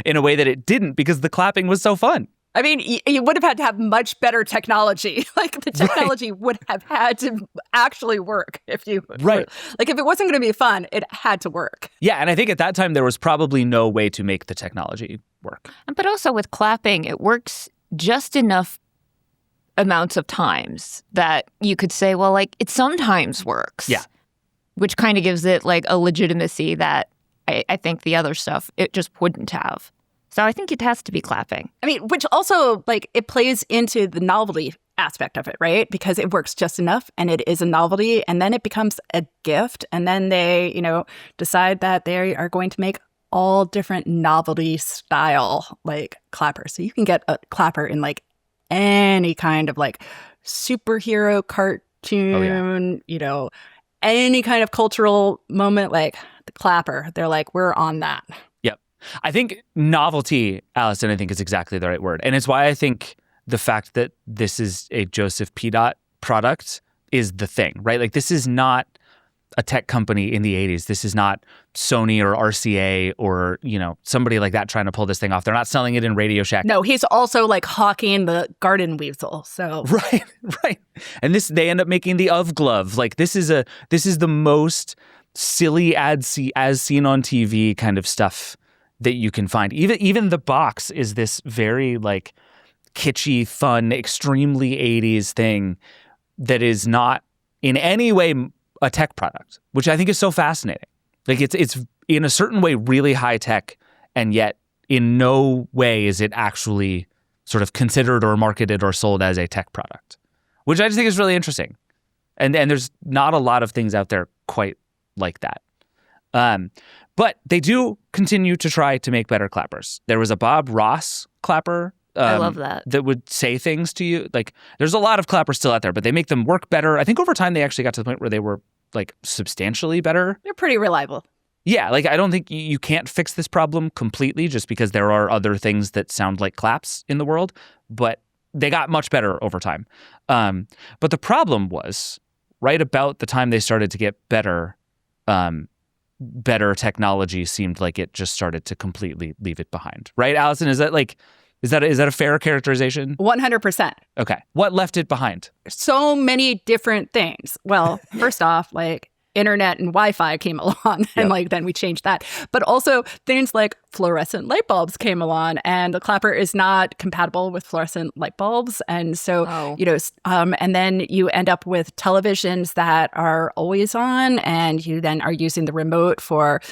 in a way that it didn't because the clapping was so fun. I mean, you would have had to have much better technology. Like the technology would have had to actually work if you right. Like if it wasn't going to be fun, it had to work. Yeah, and I think at that time there was probably no way to make the technology work. But also with clapping, it works just enough amounts of times that you could say, well, like it sometimes works. Yeah. Which kind of gives it like a legitimacy that I think the other stuff, it just wouldn't have. So I think it has to be clapping. I mean, which also like it plays into the novelty aspect of it, right? Because it works just enough and it is a novelty and then it becomes a gift. And then they, decide that they are going to make all different novelty style like clappers. So you can get a clapper in like any kind of like superhero cartoon, any kind of cultural moment, like the clapper. They're like, we're on that. Yep. I think novelty, Allison, I think is exactly the right word. And it's why I think the fact that this is a Joseph P. product is the thing, right? Like this is not a tech company in the 80s. This is not Sony or RCA or, somebody like that trying to pull this thing off. They're not selling it in Radio Shack. No, he's also like hawking the garden weasel. So Right. And they end up making the Of glove. Like this is the most silly as seen on TV kind of stuff that you can find. Even the box is this very like kitschy, fun, extremely 80s thing that is not in any way a tech product, which I think is so fascinating. Like it's in a certain way really high tech, and yet in no way is it actually sort of considered or marketed or sold as a tech product, which I just think is really interesting. And there's not a lot of things out there quite like that. But they do continue to try to make better clappers. There was a Bob Ross clapper. I love that. That would say things to you. Like, there's a lot of clappers still out there, but they make them work better. I think over time they actually got to the point where they were like substantially better. They're pretty reliable. Yeah, like I don't think you can't fix this problem completely just because there are other things that sound like claps in the world, but they got much better over time. But the problem was right about the time they started to get better, better technology seemed like it just started to completely leave it behind. Right, Allison? Is that a fair characterization? 100%. Okay. What left it behind? So many different things. Well, first off, like internet and Wi-Fi came along and like then we changed that. But also things like fluorescent light bulbs came along and the clapper is not compatible with fluorescent light bulbs. And so, and then you end up with televisions that are always on and you then are using the remote for,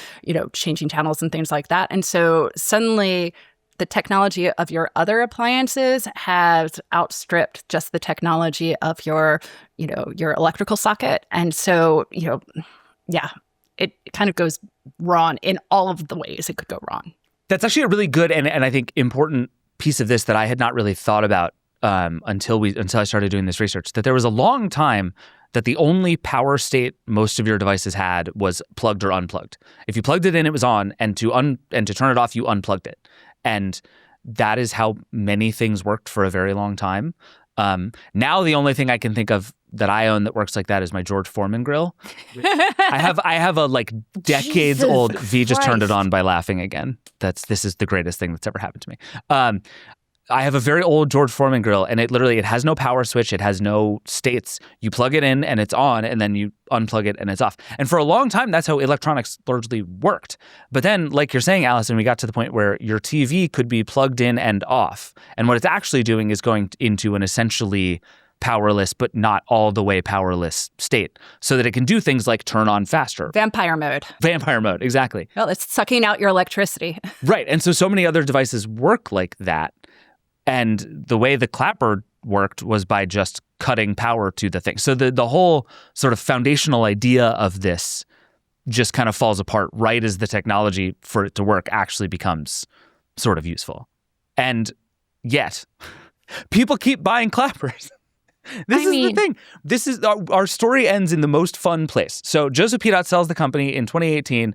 changing channels and things like that. And so suddenly the technology of your other appliances has outstripped just the technology of your electrical socket. And so, it kind of goes wrong in all of the ways it could go wrong. That's actually a really good and I think important piece of this that I had not really thought about until I started doing this research, that there was a long time that the only power state most of your devices had was plugged or unplugged. If you plugged it in, it was on, and to turn it off, you unplugged it. And that is how many things worked for a very long time. Now the only thing I can think of that I own that works like that is my George Foreman grill. I have a like decades old. V just turned it on by laughing again. This is the greatest thing that's ever happened to me. I have a very old George Foreman grill, and it has no power switch. It has no states. You plug it in and it's on, and then you unplug it and it's off. And for a long time, that's how electronics largely worked. But then, like you're saying, Allison, we got to the point where your TV could be plugged in and off. And what it's actually doing is going into an essentially powerless, but not all the way powerless state, so that it can do things like turn on faster. Vampire mode, exactly. Well, it's sucking out your electricity. Right. And so many other devices work like that. And the way the clapper worked was by just cutting power to the thing. So the whole sort of foundational idea of this just kind of falls apart right as the technology for it to work actually becomes sort of useful. And yet, people keep buying clappers. This is the thing. This is our story ends in the most fun place. So Joseph P. sells the company in 2018.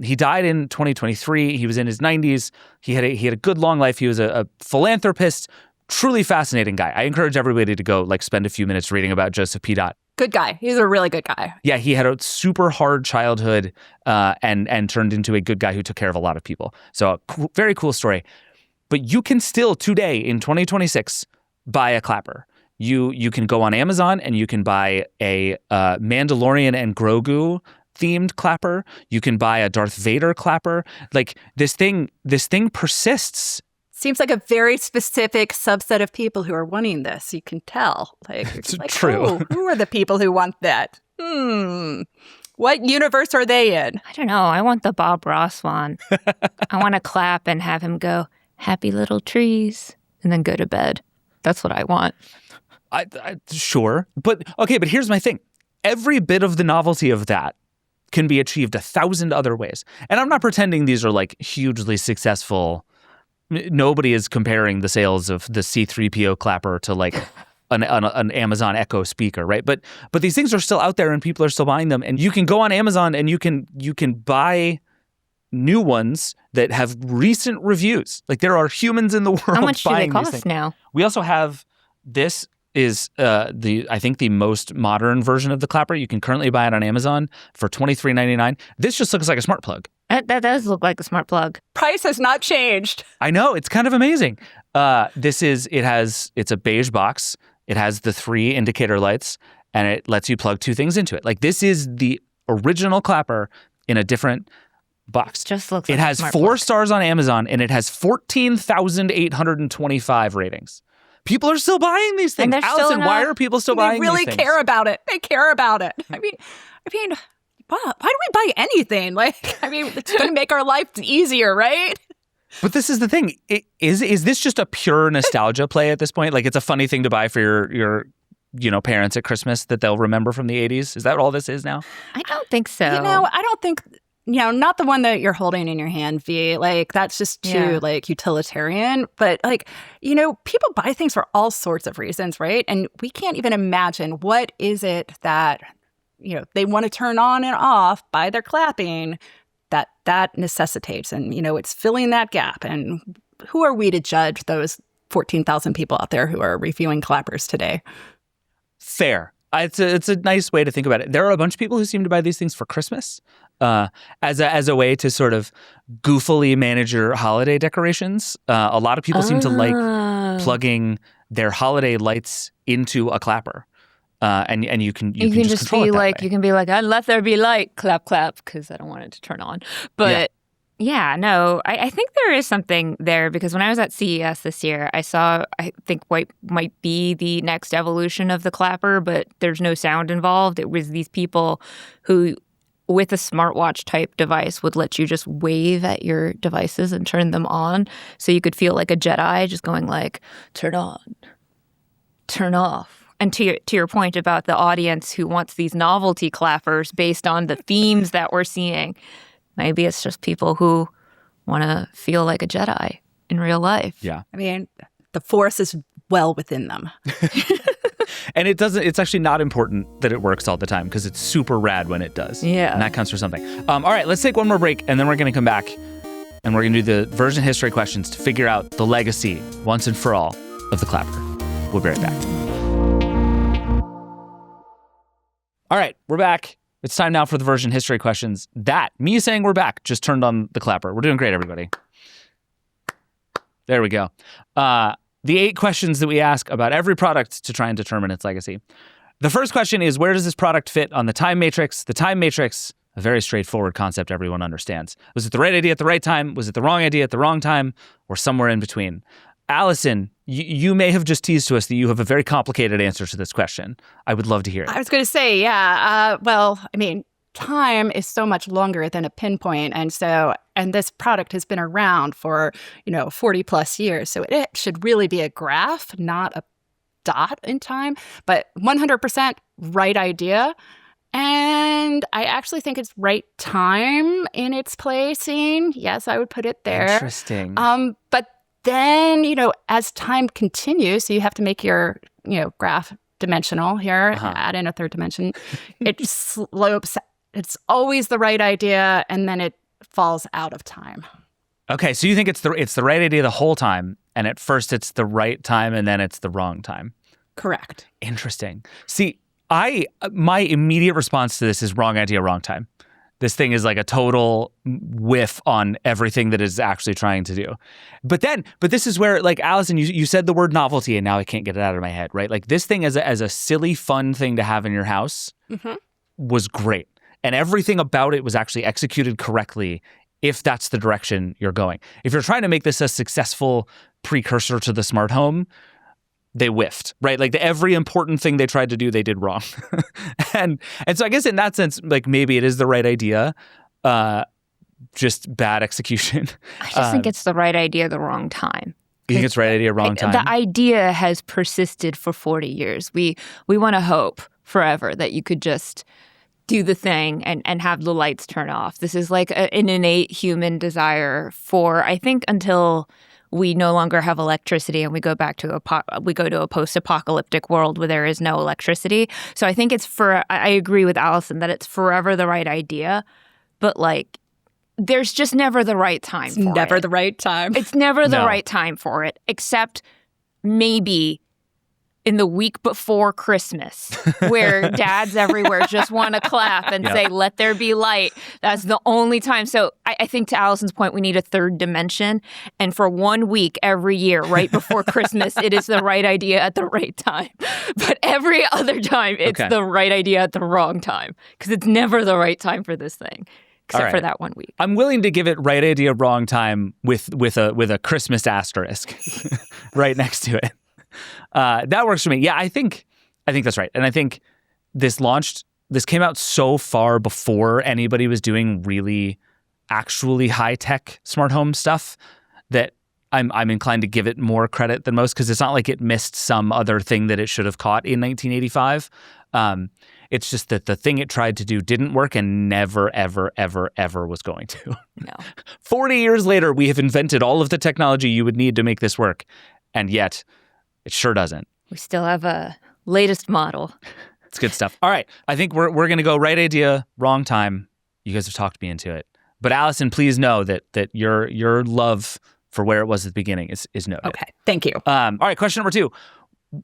He died in 2023. He was in his 90s. He had a good long life. He was a philanthropist, truly fascinating guy. I encourage everybody to go spend a few minutes reading about Joseph P. Good guy. He's a really good guy. Yeah, he had a super hard childhood and turned into a good guy who took care of a lot of people. So very cool story. But you can still today in 2026 buy a clapper. You can go on Amazon and you can buy a Mandalorian and Grogu themed clapper. You can buy a Darth Vader clapper. Like this thing persists. Seems like a very specific subset of people who are wanting this. You can tell. It's true. Oh, who are the people who want that? What universe are they in? I don't know. I want the Bob Ross one. I want to clap and have him go, "Happy little trees," and then go to bed. That's what I want. Sure. But here's my thing. Every bit of the novelty of that can be achieved 1,000 other ways. And I'm not pretending these are hugely successful. Nobody is comparing the sales of the C-3PO clapper to an Amazon Echo speaker, right? But these things are still out there and people are still buying them. And you can go on Amazon and you can buy new ones that have recent reviews. There are humans in the world buying these things. How much do they cost now? We also have this is I think the most modern version of the clapper. You can currently buy it on Amazon for $23.99. This just looks like a smart plug. That does look like a smart plug. Price has not changed. I know, it's kind of amazing. It's a beige box. It has the 3 indicator lights, and it lets you plug 2 things into it. This is the original clapper in a different box. Just looks like it has 4 stars on Amazon, and it has 14,825 ratings. People are still buying these things. Allison, why are people still buying these things? They really care about it. They care about it. I mean, why do we buy anything? It's going to make our life easier, right? But this is the thing. Is this just a pure nostalgia play at this point? It's a funny thing to buy for your parents at Christmas that they'll remember from the 80s? Is that all this is now? I don't think so. I don't think... not the one that you're holding in your hand, V. That's just too, utilitarian. But, people buy things for all sorts of reasons, right? And we can't even imagine what is it that, they want to turn on and off by their clapping that necessitates. And, it's filling that gap. And who are we to judge those 14,000 people out there who are reviewing clappers today? Fair. It's a nice way to think about it. There are a bunch of people who seem to buy these things for Christmas as a way to sort of goofily manage your holiday decorations. A lot of people seem to like plugging their holiday lights into a clapper, and you can just control it that way. You can be like, "Let there be light, clap, clap," because I don't want it to turn on. But yeah, no, I think there is something there because when I was at CES this year, I saw, I think what might be the next evolution of the clapper, but there's no sound involved. It was these people who, with a smartwatch type device, would let you just wave at your devices and turn them on. So you could feel like a Jedi just going turn on, turn off. And to your point about the audience who wants these novelty clappers based on the themes that we're seeing, maybe it's just people who want to feel like a Jedi in real life. Yeah. I mean, the Force is well within them. And it's actually not important that it works all the time because it's super rad when it does. Yeah. And that counts for something. All right, let's take one more break and then we're going to come back and we're going to do the version history questions to figure out the legacy once and for all of the clapper. We'll be right back. All right, we're back. It's time now for the version history questions. Me saying we're back just turned on the clapper. We're doing great, everybody. There we go. The 8 questions that we ask about every product to try and determine its legacy. The first question is, where does this product fit on the time matrix? The time matrix, a very straightforward concept everyone understands. Was it the right idea at the right time? Was it the wrong idea at the wrong time? Or somewhere in between? Allison, you may have just teased to us that you have a very complicated answer to this question. I would love to hear it. I was going to say, yeah. Well, I mean, time is so much longer than a pinpoint. And this product has been around for, 40 plus years. So it should really be a graph, not a dot in time, but 100% right idea. And I actually think it's right time in its placing. Yes, I would put it there. Interesting. But then, as time continues, so you have to make your, graph dimensional here, add in a third dimension. It slopes. It's always the right idea, and then it falls out of time. Okay, so you think it's the right idea the whole time, and at first it's the right time, and then it's the wrong time. Correct. Interesting. See, my immediate response to this is wrong idea, wrong time. This thing is like a total whiff on everything that it's actually trying to do. But this is where, like, Allison, you said the word novelty, and now I can't get it out of my head, right? Like, this thing as a silly, fun thing to have in your house was great. And everything about it was actually executed correctly if that's the direction you're going. If you're trying to make this a successful precursor to the smart home, they whiffed, right? Like every important thing they tried to do, they did wrong. and so I guess in that sense, like maybe it is the right idea, just bad execution. I just think it's the right idea, the wrong time. You think it's right idea, wrong time? The idea has persisted for 40 years. We want to hope forever that you could just do the thing and have the lights turn off. This is like an innate human desire for, I think, until we no longer have electricity and we go back to a post-apocalyptic world where there is no electricity. So I think I agree with Allison that it's forever the right idea, but like there's just never the right time for it. Never the right time. It's never the right time for it, except maybe in the week before Christmas, where dads everywhere just want to clap and say, let there be light. That's the only time. So I think to Allison's point, we need a third dimension. And for 1 week every year, right before Christmas, it is the right idea at the right time. But every other time, it's the right idea at the wrong time. Because it's never the right time for this thing. Except for that 1 week. I'm willing to give it right idea, wrong time with a Christmas asterisk right next to it. That works for me. Yeah, I think that's right. And I think this came out so far before anybody was doing really actually high-tech smart home stuff that I'm inclined to give it more credit than most because it's not like it missed some other thing that it should have caught in 1985. It's just that the thing it tried to do didn't work and never, ever, ever, ever was going to. No. 40 years later, we have invented all of the technology you would need to make this work. And yet, it sure doesn't. We still have a latest model. It's good stuff. All right. I think we're going to go right idea, wrong time. You guys have talked me into it. But Allison, please know that your love for where it was at the beginning is noted. Okay. Thank you. All right. Question number 2.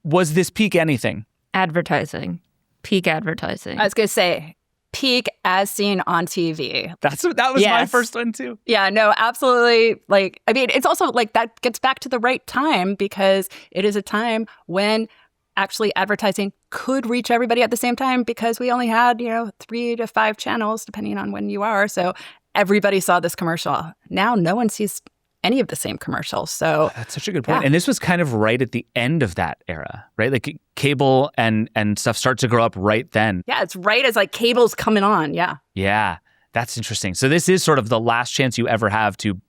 Was this peak anything? Advertising. Peak advertising. I was going to say peak as seen on TV. That was my first one too. Yeah, no, absolutely. Like, I mean, it's also like that gets back to the right time because it is a time when actually advertising could reach everybody at the same time because we only had, 3 to 5 channels depending on when you are. So everybody saw this commercial. Now no one sees any of the same commercials. So that's such a good point. Yeah. And this was kind of right at the end of that era, right? Like cable and stuff start to grow up right then. Yeah, it's right as like cable's coming on. Yeah. Yeah, that's interesting. So this is sort of the last chance you ever have to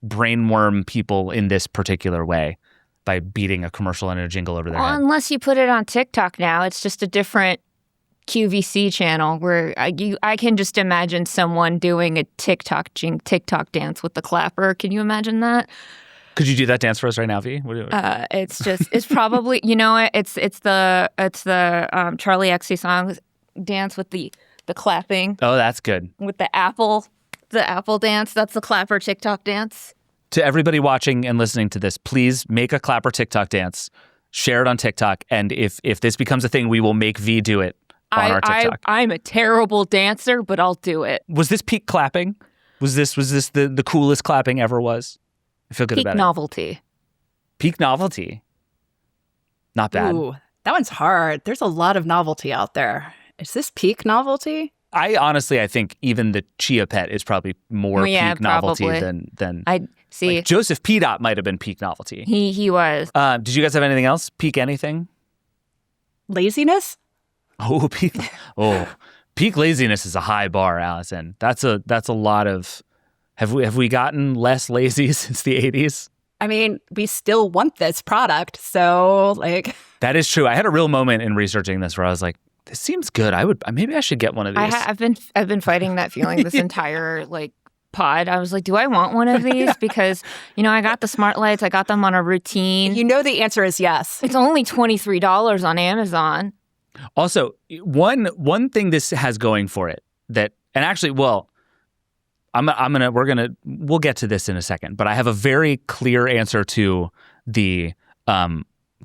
brainworm people in this particular way by beating a commercial and a jingle over their head. Unless you put it on TikTok now, it's just a different QVC channel where I can just imagine someone doing a TikTok dance with the clapper. Can you imagine that? Could you do that dance for us right now, V? It's probably, you know what? It's the Charlie XC song dance with the clapping. Oh, that's good. With the apple dance. That's the clapper TikTok dance. To everybody watching and listening to this, please make a clapper TikTok dance, share it on TikTok, and if this becomes a thing, we will make V do it on our TikTok. I'm a terrible dancer, but I'll do it. Was this peak clapping? Was this the coolest clapping ever was? I feel good about Peak novelty. Peak novelty. Not bad. Ooh, that one's hard. There's a lot of novelty out there. Is this peak novelty? I think even the Chia Pet is probably more peak novelty than I see. Like Joseph P. Dot might have been peak novelty. He was. Did you guys have anything else? Peak anything? Laziness? Oh, peak laziness is a high bar, Allison. That's a lot of. Have we gotten less lazy since the 80s? I mean, we still want this product, so like. That is true. I had a real moment in researching this where I was like, this seems good. Maybe I should get one of these. I've been fighting that feeling this entire pod. I was like, do I want one of these? Because, I got the smart lights. I got them on a routine. The answer is yes. It's only $23 on Amazon. Also, one thing this has going for it we'll get to this in a second, but I have a very clear answer to the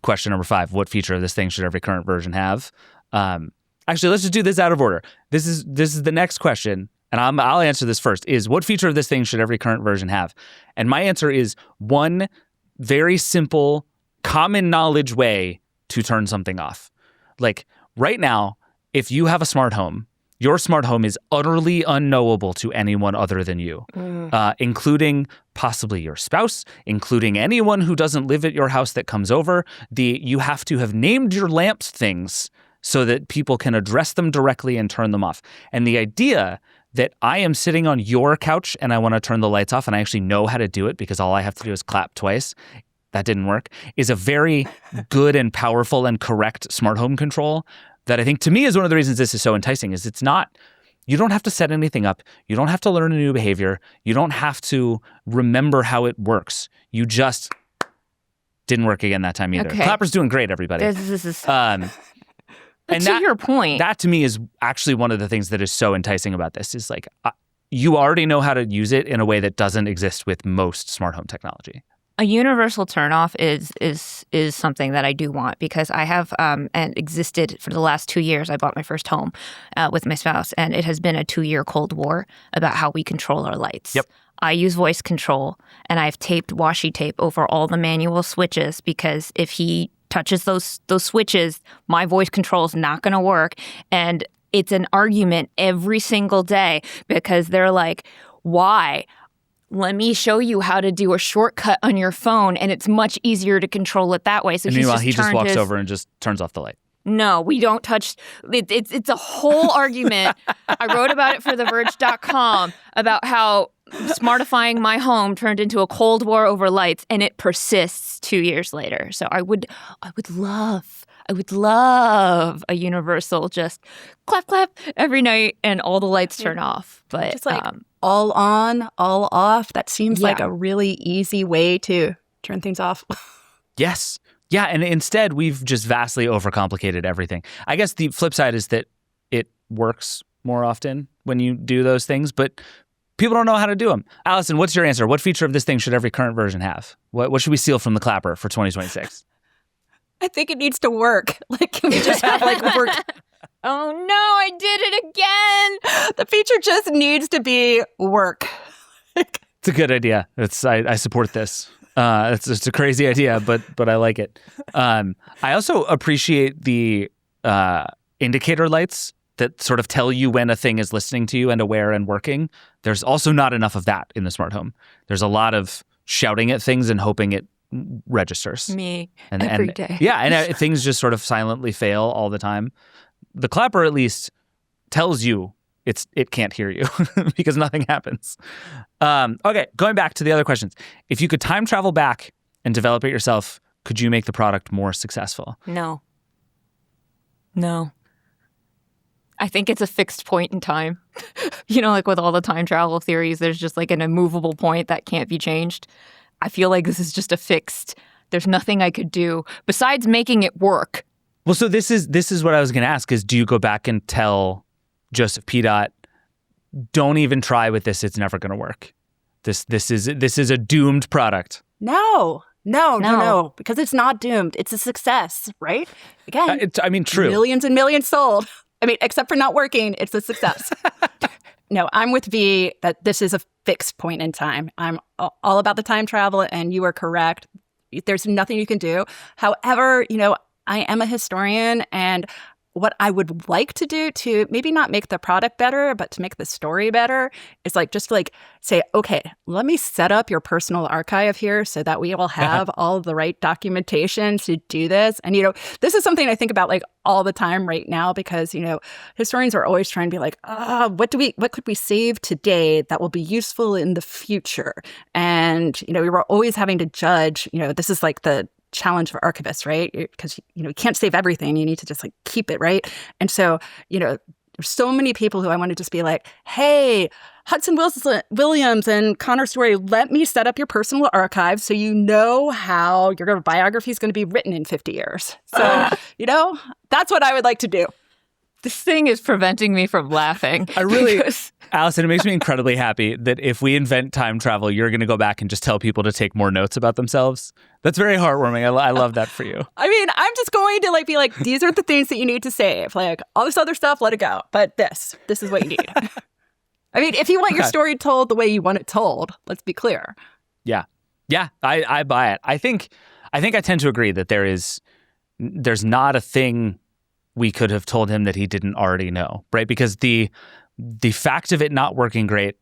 question number 5. What feature of this thing should every current version have? Actually, let's just do this out of order. This is the next question, and I'll answer this first, is what feature of this thing should every current version have? And my answer is one very simple, common knowledge way to turn something off. Like right now, if you have a smart home, your smart home is utterly unknowable to anyone other than you, including possibly your spouse, including anyone who doesn't live at your house that comes over. You have to have named your lamps things so that people can address them directly and turn them off. And the idea that I am sitting on your couch and I want to turn the lights off and I actually know how to do it because all I have to do is clap twice, that didn't work, is a very good and powerful and correct smart home control that I think to me is one of the reasons this is so enticing. Is you don't have to set anything up. You don't have to learn a new behavior. You don't have to remember how it works. You just didn't work again that time either. Okay. Clapper's doing great, everybody. This is and to your point. That to me is actually one of the things that is so enticing about this is you already know how to use it in a way that doesn't exist with most smart home technology. A universal turnoff is something that I do want because I have and existed for the last 2 years. I bought my first home with my spouse, and it has been a 2-year Cold War about how we control our lights. Yep. I use voice control, and I've taped washi tape over all the manual switches because if he touches those switches, my voice control is not going to work. And it's an argument every single day because they're like, why? Let me show you how to do a shortcut on your phone, and it's much easier to control it that way. So and meanwhile, he just walks over and just turns off the light. No, we don't touch. It's a whole argument. I wrote about it for the Verge.com about how smartifying my home turned into a Cold War over lights, and it persists 2 years later. So I would love a universal just clap, clap every night and all the lights turn off. But just all on, all off. That seems like a really easy way to turn things off. Yes. Yeah. And instead, we've just vastly overcomplicated everything. I guess the flip side is that it works more often when you do those things, but people don't know how to do them. Allison, what's your answer? What feature of this thing should every current version have? What should we steal from the clapper for 2026? I think it needs to work. Can we just have work? Oh no, I did it again. The feature just needs to be work. It's a good idea. I support this. It's a crazy idea, but I like it. I also appreciate the indicator lights that sort of tell you when a thing is listening to you and aware and working. There's also not enough of that in the smart home. There's a lot of shouting at things and hoping it registers. Me every day. Yeah, and things just sort of silently fail all the time. The clapper at least tells you it can't hear you because nothing happens. Okay, going back to the other questions. If you could time travel back and develop it yourself, could you make the product more successful? No. I think it's a fixed point in time. Like with all the time travel theories, there's just like an immovable point that can't be changed. I feel like this is just there's nothing I could do besides making it work. Well, so this is what I was going to ask is, do you go back and tell Joseph P. don't even try with this, it's never going to work. This is a doomed product. No, because it's not doomed. It's a success, right? Again, true. Millions and millions sold. Except for not working, it's a success. No, I'm with V that this is a fixed point in time. I'm all about the time travel, and you are correct. There's nothing you can do. However, I am a historian, and what I would like to do to maybe not make the product better, but to make the story better is say, okay, let me set up your personal archive here so that we will have all of the right documentation to do this. And, this is something I think about all the time right now because, historians are always trying to be like, what could we save today that will be useful in the future? And, we were always having to judge, this is like the challenge for archivists, right? Because you can't save everything. You need to just keep it, right? And so, there's so many people who I want to just be like, hey, Hudson Williams and Connor Story, let me set up your personal archive so you know how your biography is going to be written in 50 years. So, that's what I would like to do. This thing is preventing me from laughing. Allison, it makes me incredibly happy that if we invent time travel, you're going to go back and just tell people to take more notes about themselves. That's very heartwarming. I love that for you. I'm just going to be like, these are the things that you need to save. All this other stuff, let it go. But this is what you need. If you want your story told the way you want it told, let's be clear. Yeah. Yeah, I buy it. I think I tend to agree that there's not a thing we could have told him that he didn't already know, right? Because the fact of it not working great,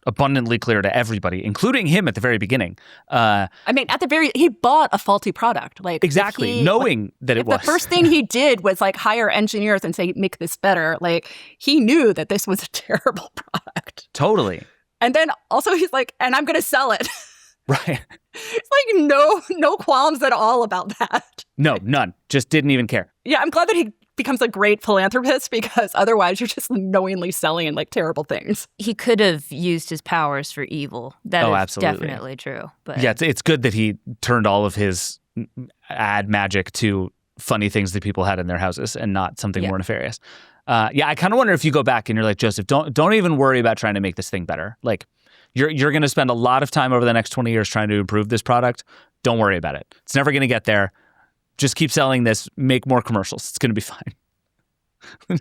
abundantly clear to everybody, including him at the very beginning. He bought a faulty product. Exactly, knowing that it was. The first thing he did was hire engineers and say, make this better. He knew that this was a terrible product. Totally. And then also he's like, and I'm going to sell it. Right. It's no qualms at all about that. No, none. Just didn't even care. Yeah, I'm glad that he becomes a great philanthropist because otherwise you're just knowingly selling terrible things. He could have used his powers for evil. That is absolutely. Definitely true. But yeah, it's good that he turned all of his ad magic to funny things that people had in their houses and not something more nefarious. I kind of wonder if you go back and you're like, Joseph, don't even worry about trying to make this thing better. You're going to spend a lot of time over the next 20 years trying to improve this product. Don't worry about it. It's never going to get there. Just keep selling this. Make more commercials. It's going to be fine.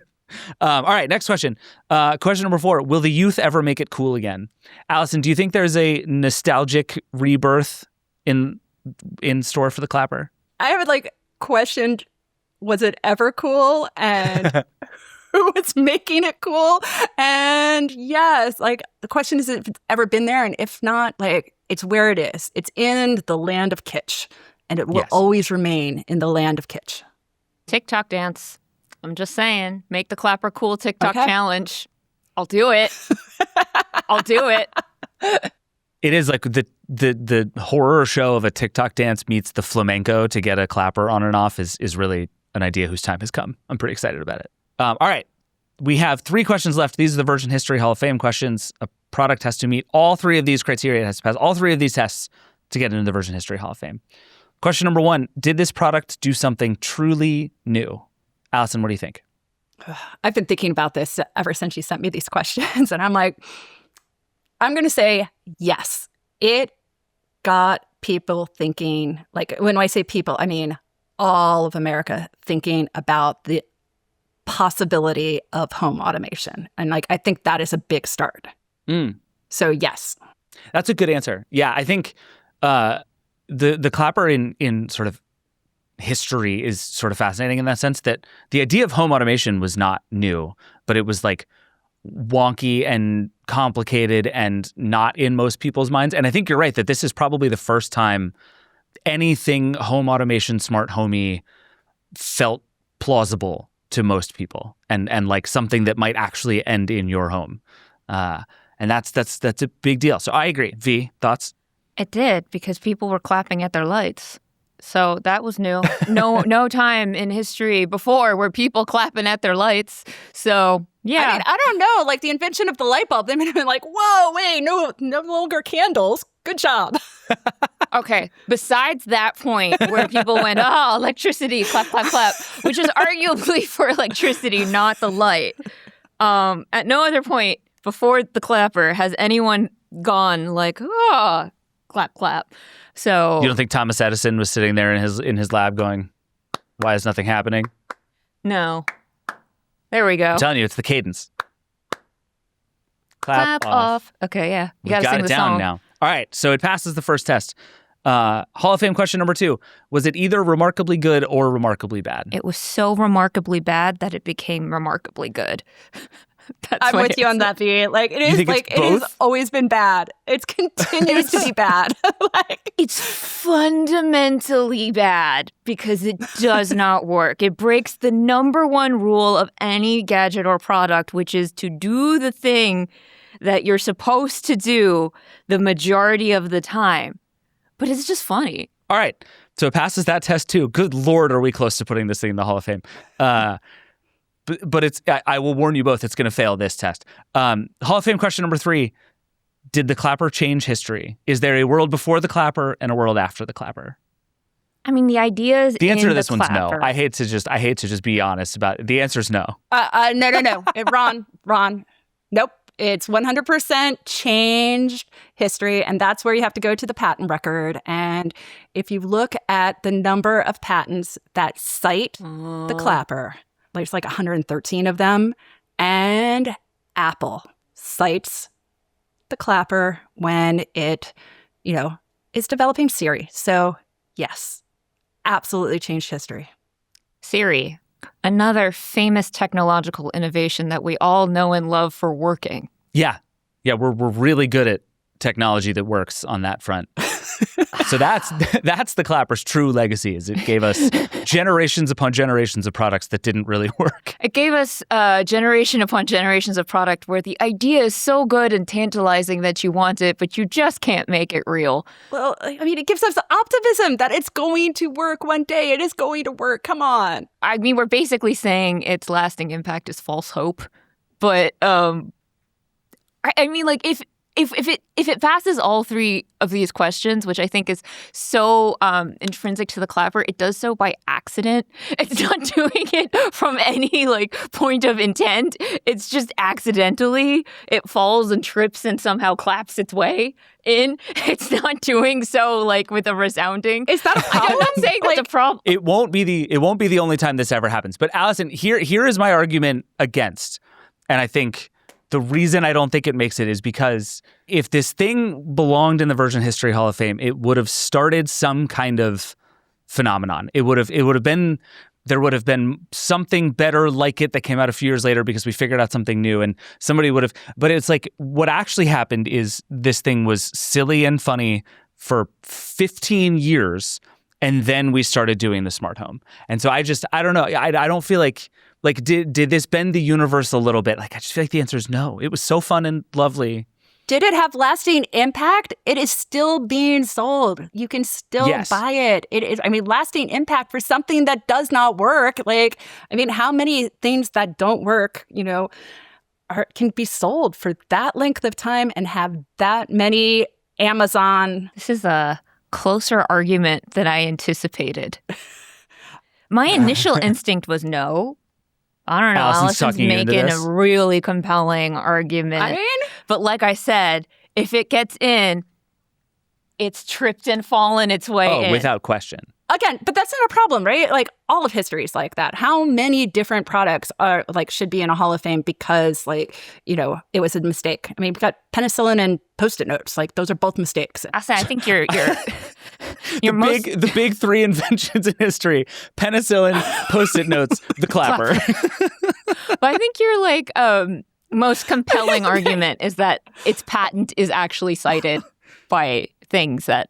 All right, next question. Question number 4. Will the youth ever make it cool again? Allison, do you think there's a nostalgic rebirth in store for the clapper? I have questioned, was it ever cool? And who was making it cool? And yes, the question is if it's ever been there. And if not, it's where it is. It's in the land of kitsch. And it will always remain in the land of kitsch. TikTok dance. I'm just saying, make the clapper cool TikTok challenge. I'll do it. I'll do it. It is the horror show of a TikTok dance meets the flamenco to get a clapper on and off is really an idea whose time has come. I'm pretty excited about it. All right. We have 3 questions left. These are the Virgin History Hall of Fame questions. A product has to meet all 3 of these criteria. It has to pass all 3 of these tests to get into the Virgin History Hall of Fame. Question number 1, did this product do something truly new? Allison, what do you think? I've been thinking about this ever since you sent me these questions. And I'm going to say yes. It got people thinking, when I say people, I mean all of America thinking about the possibility of home automation. And I think that is a big start. So yes. That's a good answer. Yeah, I think the clapper in sort of history is sort of fascinating in that sense that the idea of home automation was not new, but it was wonky and complicated and not in most people's minds. And I think you're right that this is probably the first time anything home automation, smart homey felt plausible to most people and something that might actually end in your home. And that's a big deal. So I agree. V, thoughts? It did, because people were clapping at their lights. So that was new. No time in history before where people clapping at their lights. So yeah. I mean, I don't know. Like the invention of the light bulb, they may have been like, whoa, wait, no longer candles. Good job. Okay. Besides that point where people went, oh, electricity, clap, clap, clap, which is arguably for electricity, not the light. At no other point before the clapper has anyone gone like, oh, clap, clap. So You don't think Thomas Edison was sitting there in his lab going, why is nothing happening? no. There we go. I'm telling you, it's the cadence. Clap off. Okay, yeah. You We've gotta got sing it the down song. now. All right, so it passes the first test. Hall of Fame question number 2. Was it either remarkably good or remarkably bad? It was so remarkably bad that it became remarkably good. I'm with you on that, V. Like it is think like it's it has both? always been bad. It's continues to be bad. Like It's fundamentally bad because it does not work. It breaks the number one rule of any gadget or product, which is to do the thing that you're supposed to do the majority of the time. But it's just funny. All right, so it passes that test too. Good Lord, are we close to putting this thing in the Hall of Fame? But it's I will warn you both, it's going to fail this test. Hall of Fame question number 3. Did the clapper change history? Is there a world before the clapper and a world after the clapper? I mean, the idea is The answer in to this the one's clapper. no. I hate to just be honest about it. The answer is no. no. Ron. Nope. It's 100% changed history, and that's where you have to go to the patent record. And if you look at the number of patents that cite the clapper, there's like 113 of them, and Apple cites the clapper when it, is developing Siri. So yes, absolutely changed history. Siri, another famous technological innovation that we all know and love for working. Yeah, we're really good at technology that works on that front. So that's the clapper's true legacy. Is it gave us generations upon generations of products that didn't really work. It gave us generation upon generations of product where the idea is so good and tantalizing that you want it, but you just can't make it real. Well, I mean, it gives us optimism that it's going to work one day. It is going to work. Come on. I mean, we're basically saying its lasting impact is false hope, but I mean, like if it passes all 3 of these questions, which I think is so intrinsic to the clapper, it does so by accident. It's not doing it from any point of intent. It's just accidentally it falls and trips and somehow claps its way in. It's not doing so with a resounding. Is that a problem? I'm not saying that's a problem. It won't be the only time this ever happens. But Allison, here is my argument against, and I think the reason I don't think it makes it is because if this thing belonged in the Version History Hall of Fame, it would have started some kind of phenomenon. There would have been something better like it that came out a few years later because we figured out something new and somebody would have. But it's like what actually happened is this thing was silly and funny for 15 years, and then we started doing the smart home. And so I don't know. I don't feel like did this bend the universe a little bit? I just feel like the answer is no. It was so fun and lovely. Did it have lasting impact? It is still being sold. You can still buy it. It is, lasting impact for something that does not work. How many things that don't work, can be sold for that length of time and have that many Amazon? This is a closer argument than I anticipated. My initial instinct was no. I don't know. Allison's making a really compelling argument. But like I said, if it gets in, it's tripped and fallen its way in. Without question. Again, but that's not a problem, right? All of history is like that. How many different products are should be in a Hall of Fame because it was a mistake? We've got penicillin and Post-it notes. Those are both mistakes. I think you're the big 3 inventions in history: penicillin, Post-it notes, the clapper. But I think your most compelling argument is that its patent is actually cited by things that.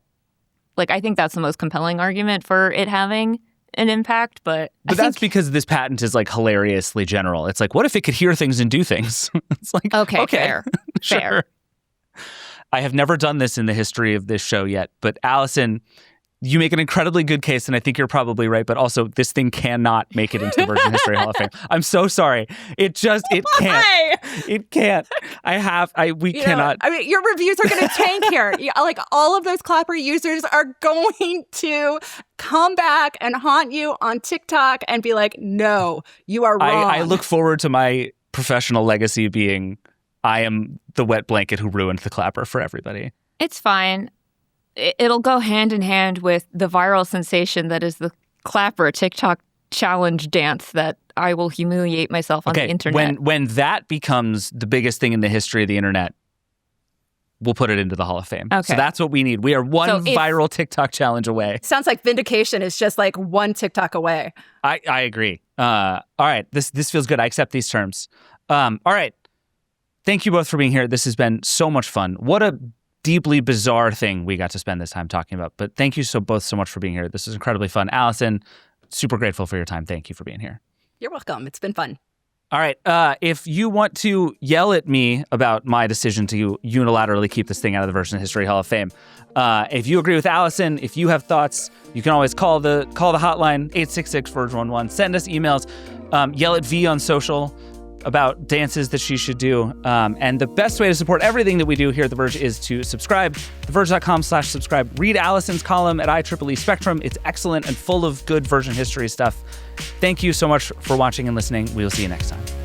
I think that's the most compelling argument for it having an impact, but that's because this patent is hilariously general. It's what if it could hear things and do things? It's okay. Fair. Sure. Fair. I have never done this in the history of this show yet, but Allison, You make an incredibly good case, and I think you're probably right, but also this thing cannot make it into the Version History Hall of Fame. I'm so sorry. It can't. It can't. We cannot. I mean, your reviews are going to tank here. Like, all of those Clapper users are going to come back and haunt you on TikTok and be like, no, you are wrong. I look forward to my professional legacy being, I am the wet blanket who ruined the Clapper for everybody. It's fine. It'll go hand in hand with the viral sensation that is the Clapper TikTok challenge dance that I will humiliate myself on the internet. When that becomes the biggest thing in the history of the internet, we'll put it into the Hall of Fame. Okay. So that's what we need. We are one viral TikTok challenge away. Sounds like vindication is just like one TikTok away. I agree. All right. This feels good. I accept these terms. All right. Thank you both for being here. This has been so much fun. What a deeply bizarre thing we got to spend this time talking about. But thank you both so much for being here. This is incredibly fun. Allison, super grateful for your time. Thank you for being here. You're welcome. It's been fun. All right. If you want to yell at me about my decision to unilaterally keep this thing out of the Version History Hall of Fame, if you agree with Allison, if you have thoughts, you can always call the hotline, 866-VERGE11. Send us emails. Yell at V on social about dances that she should do. And the best way to support everything that we do here at The Verge is to subscribe, theverge.com/subscribe. Read Allison's column at IEEE Spectrum. It's excellent and full of good version history stuff. Thank you so much for watching and listening. We will see you next time.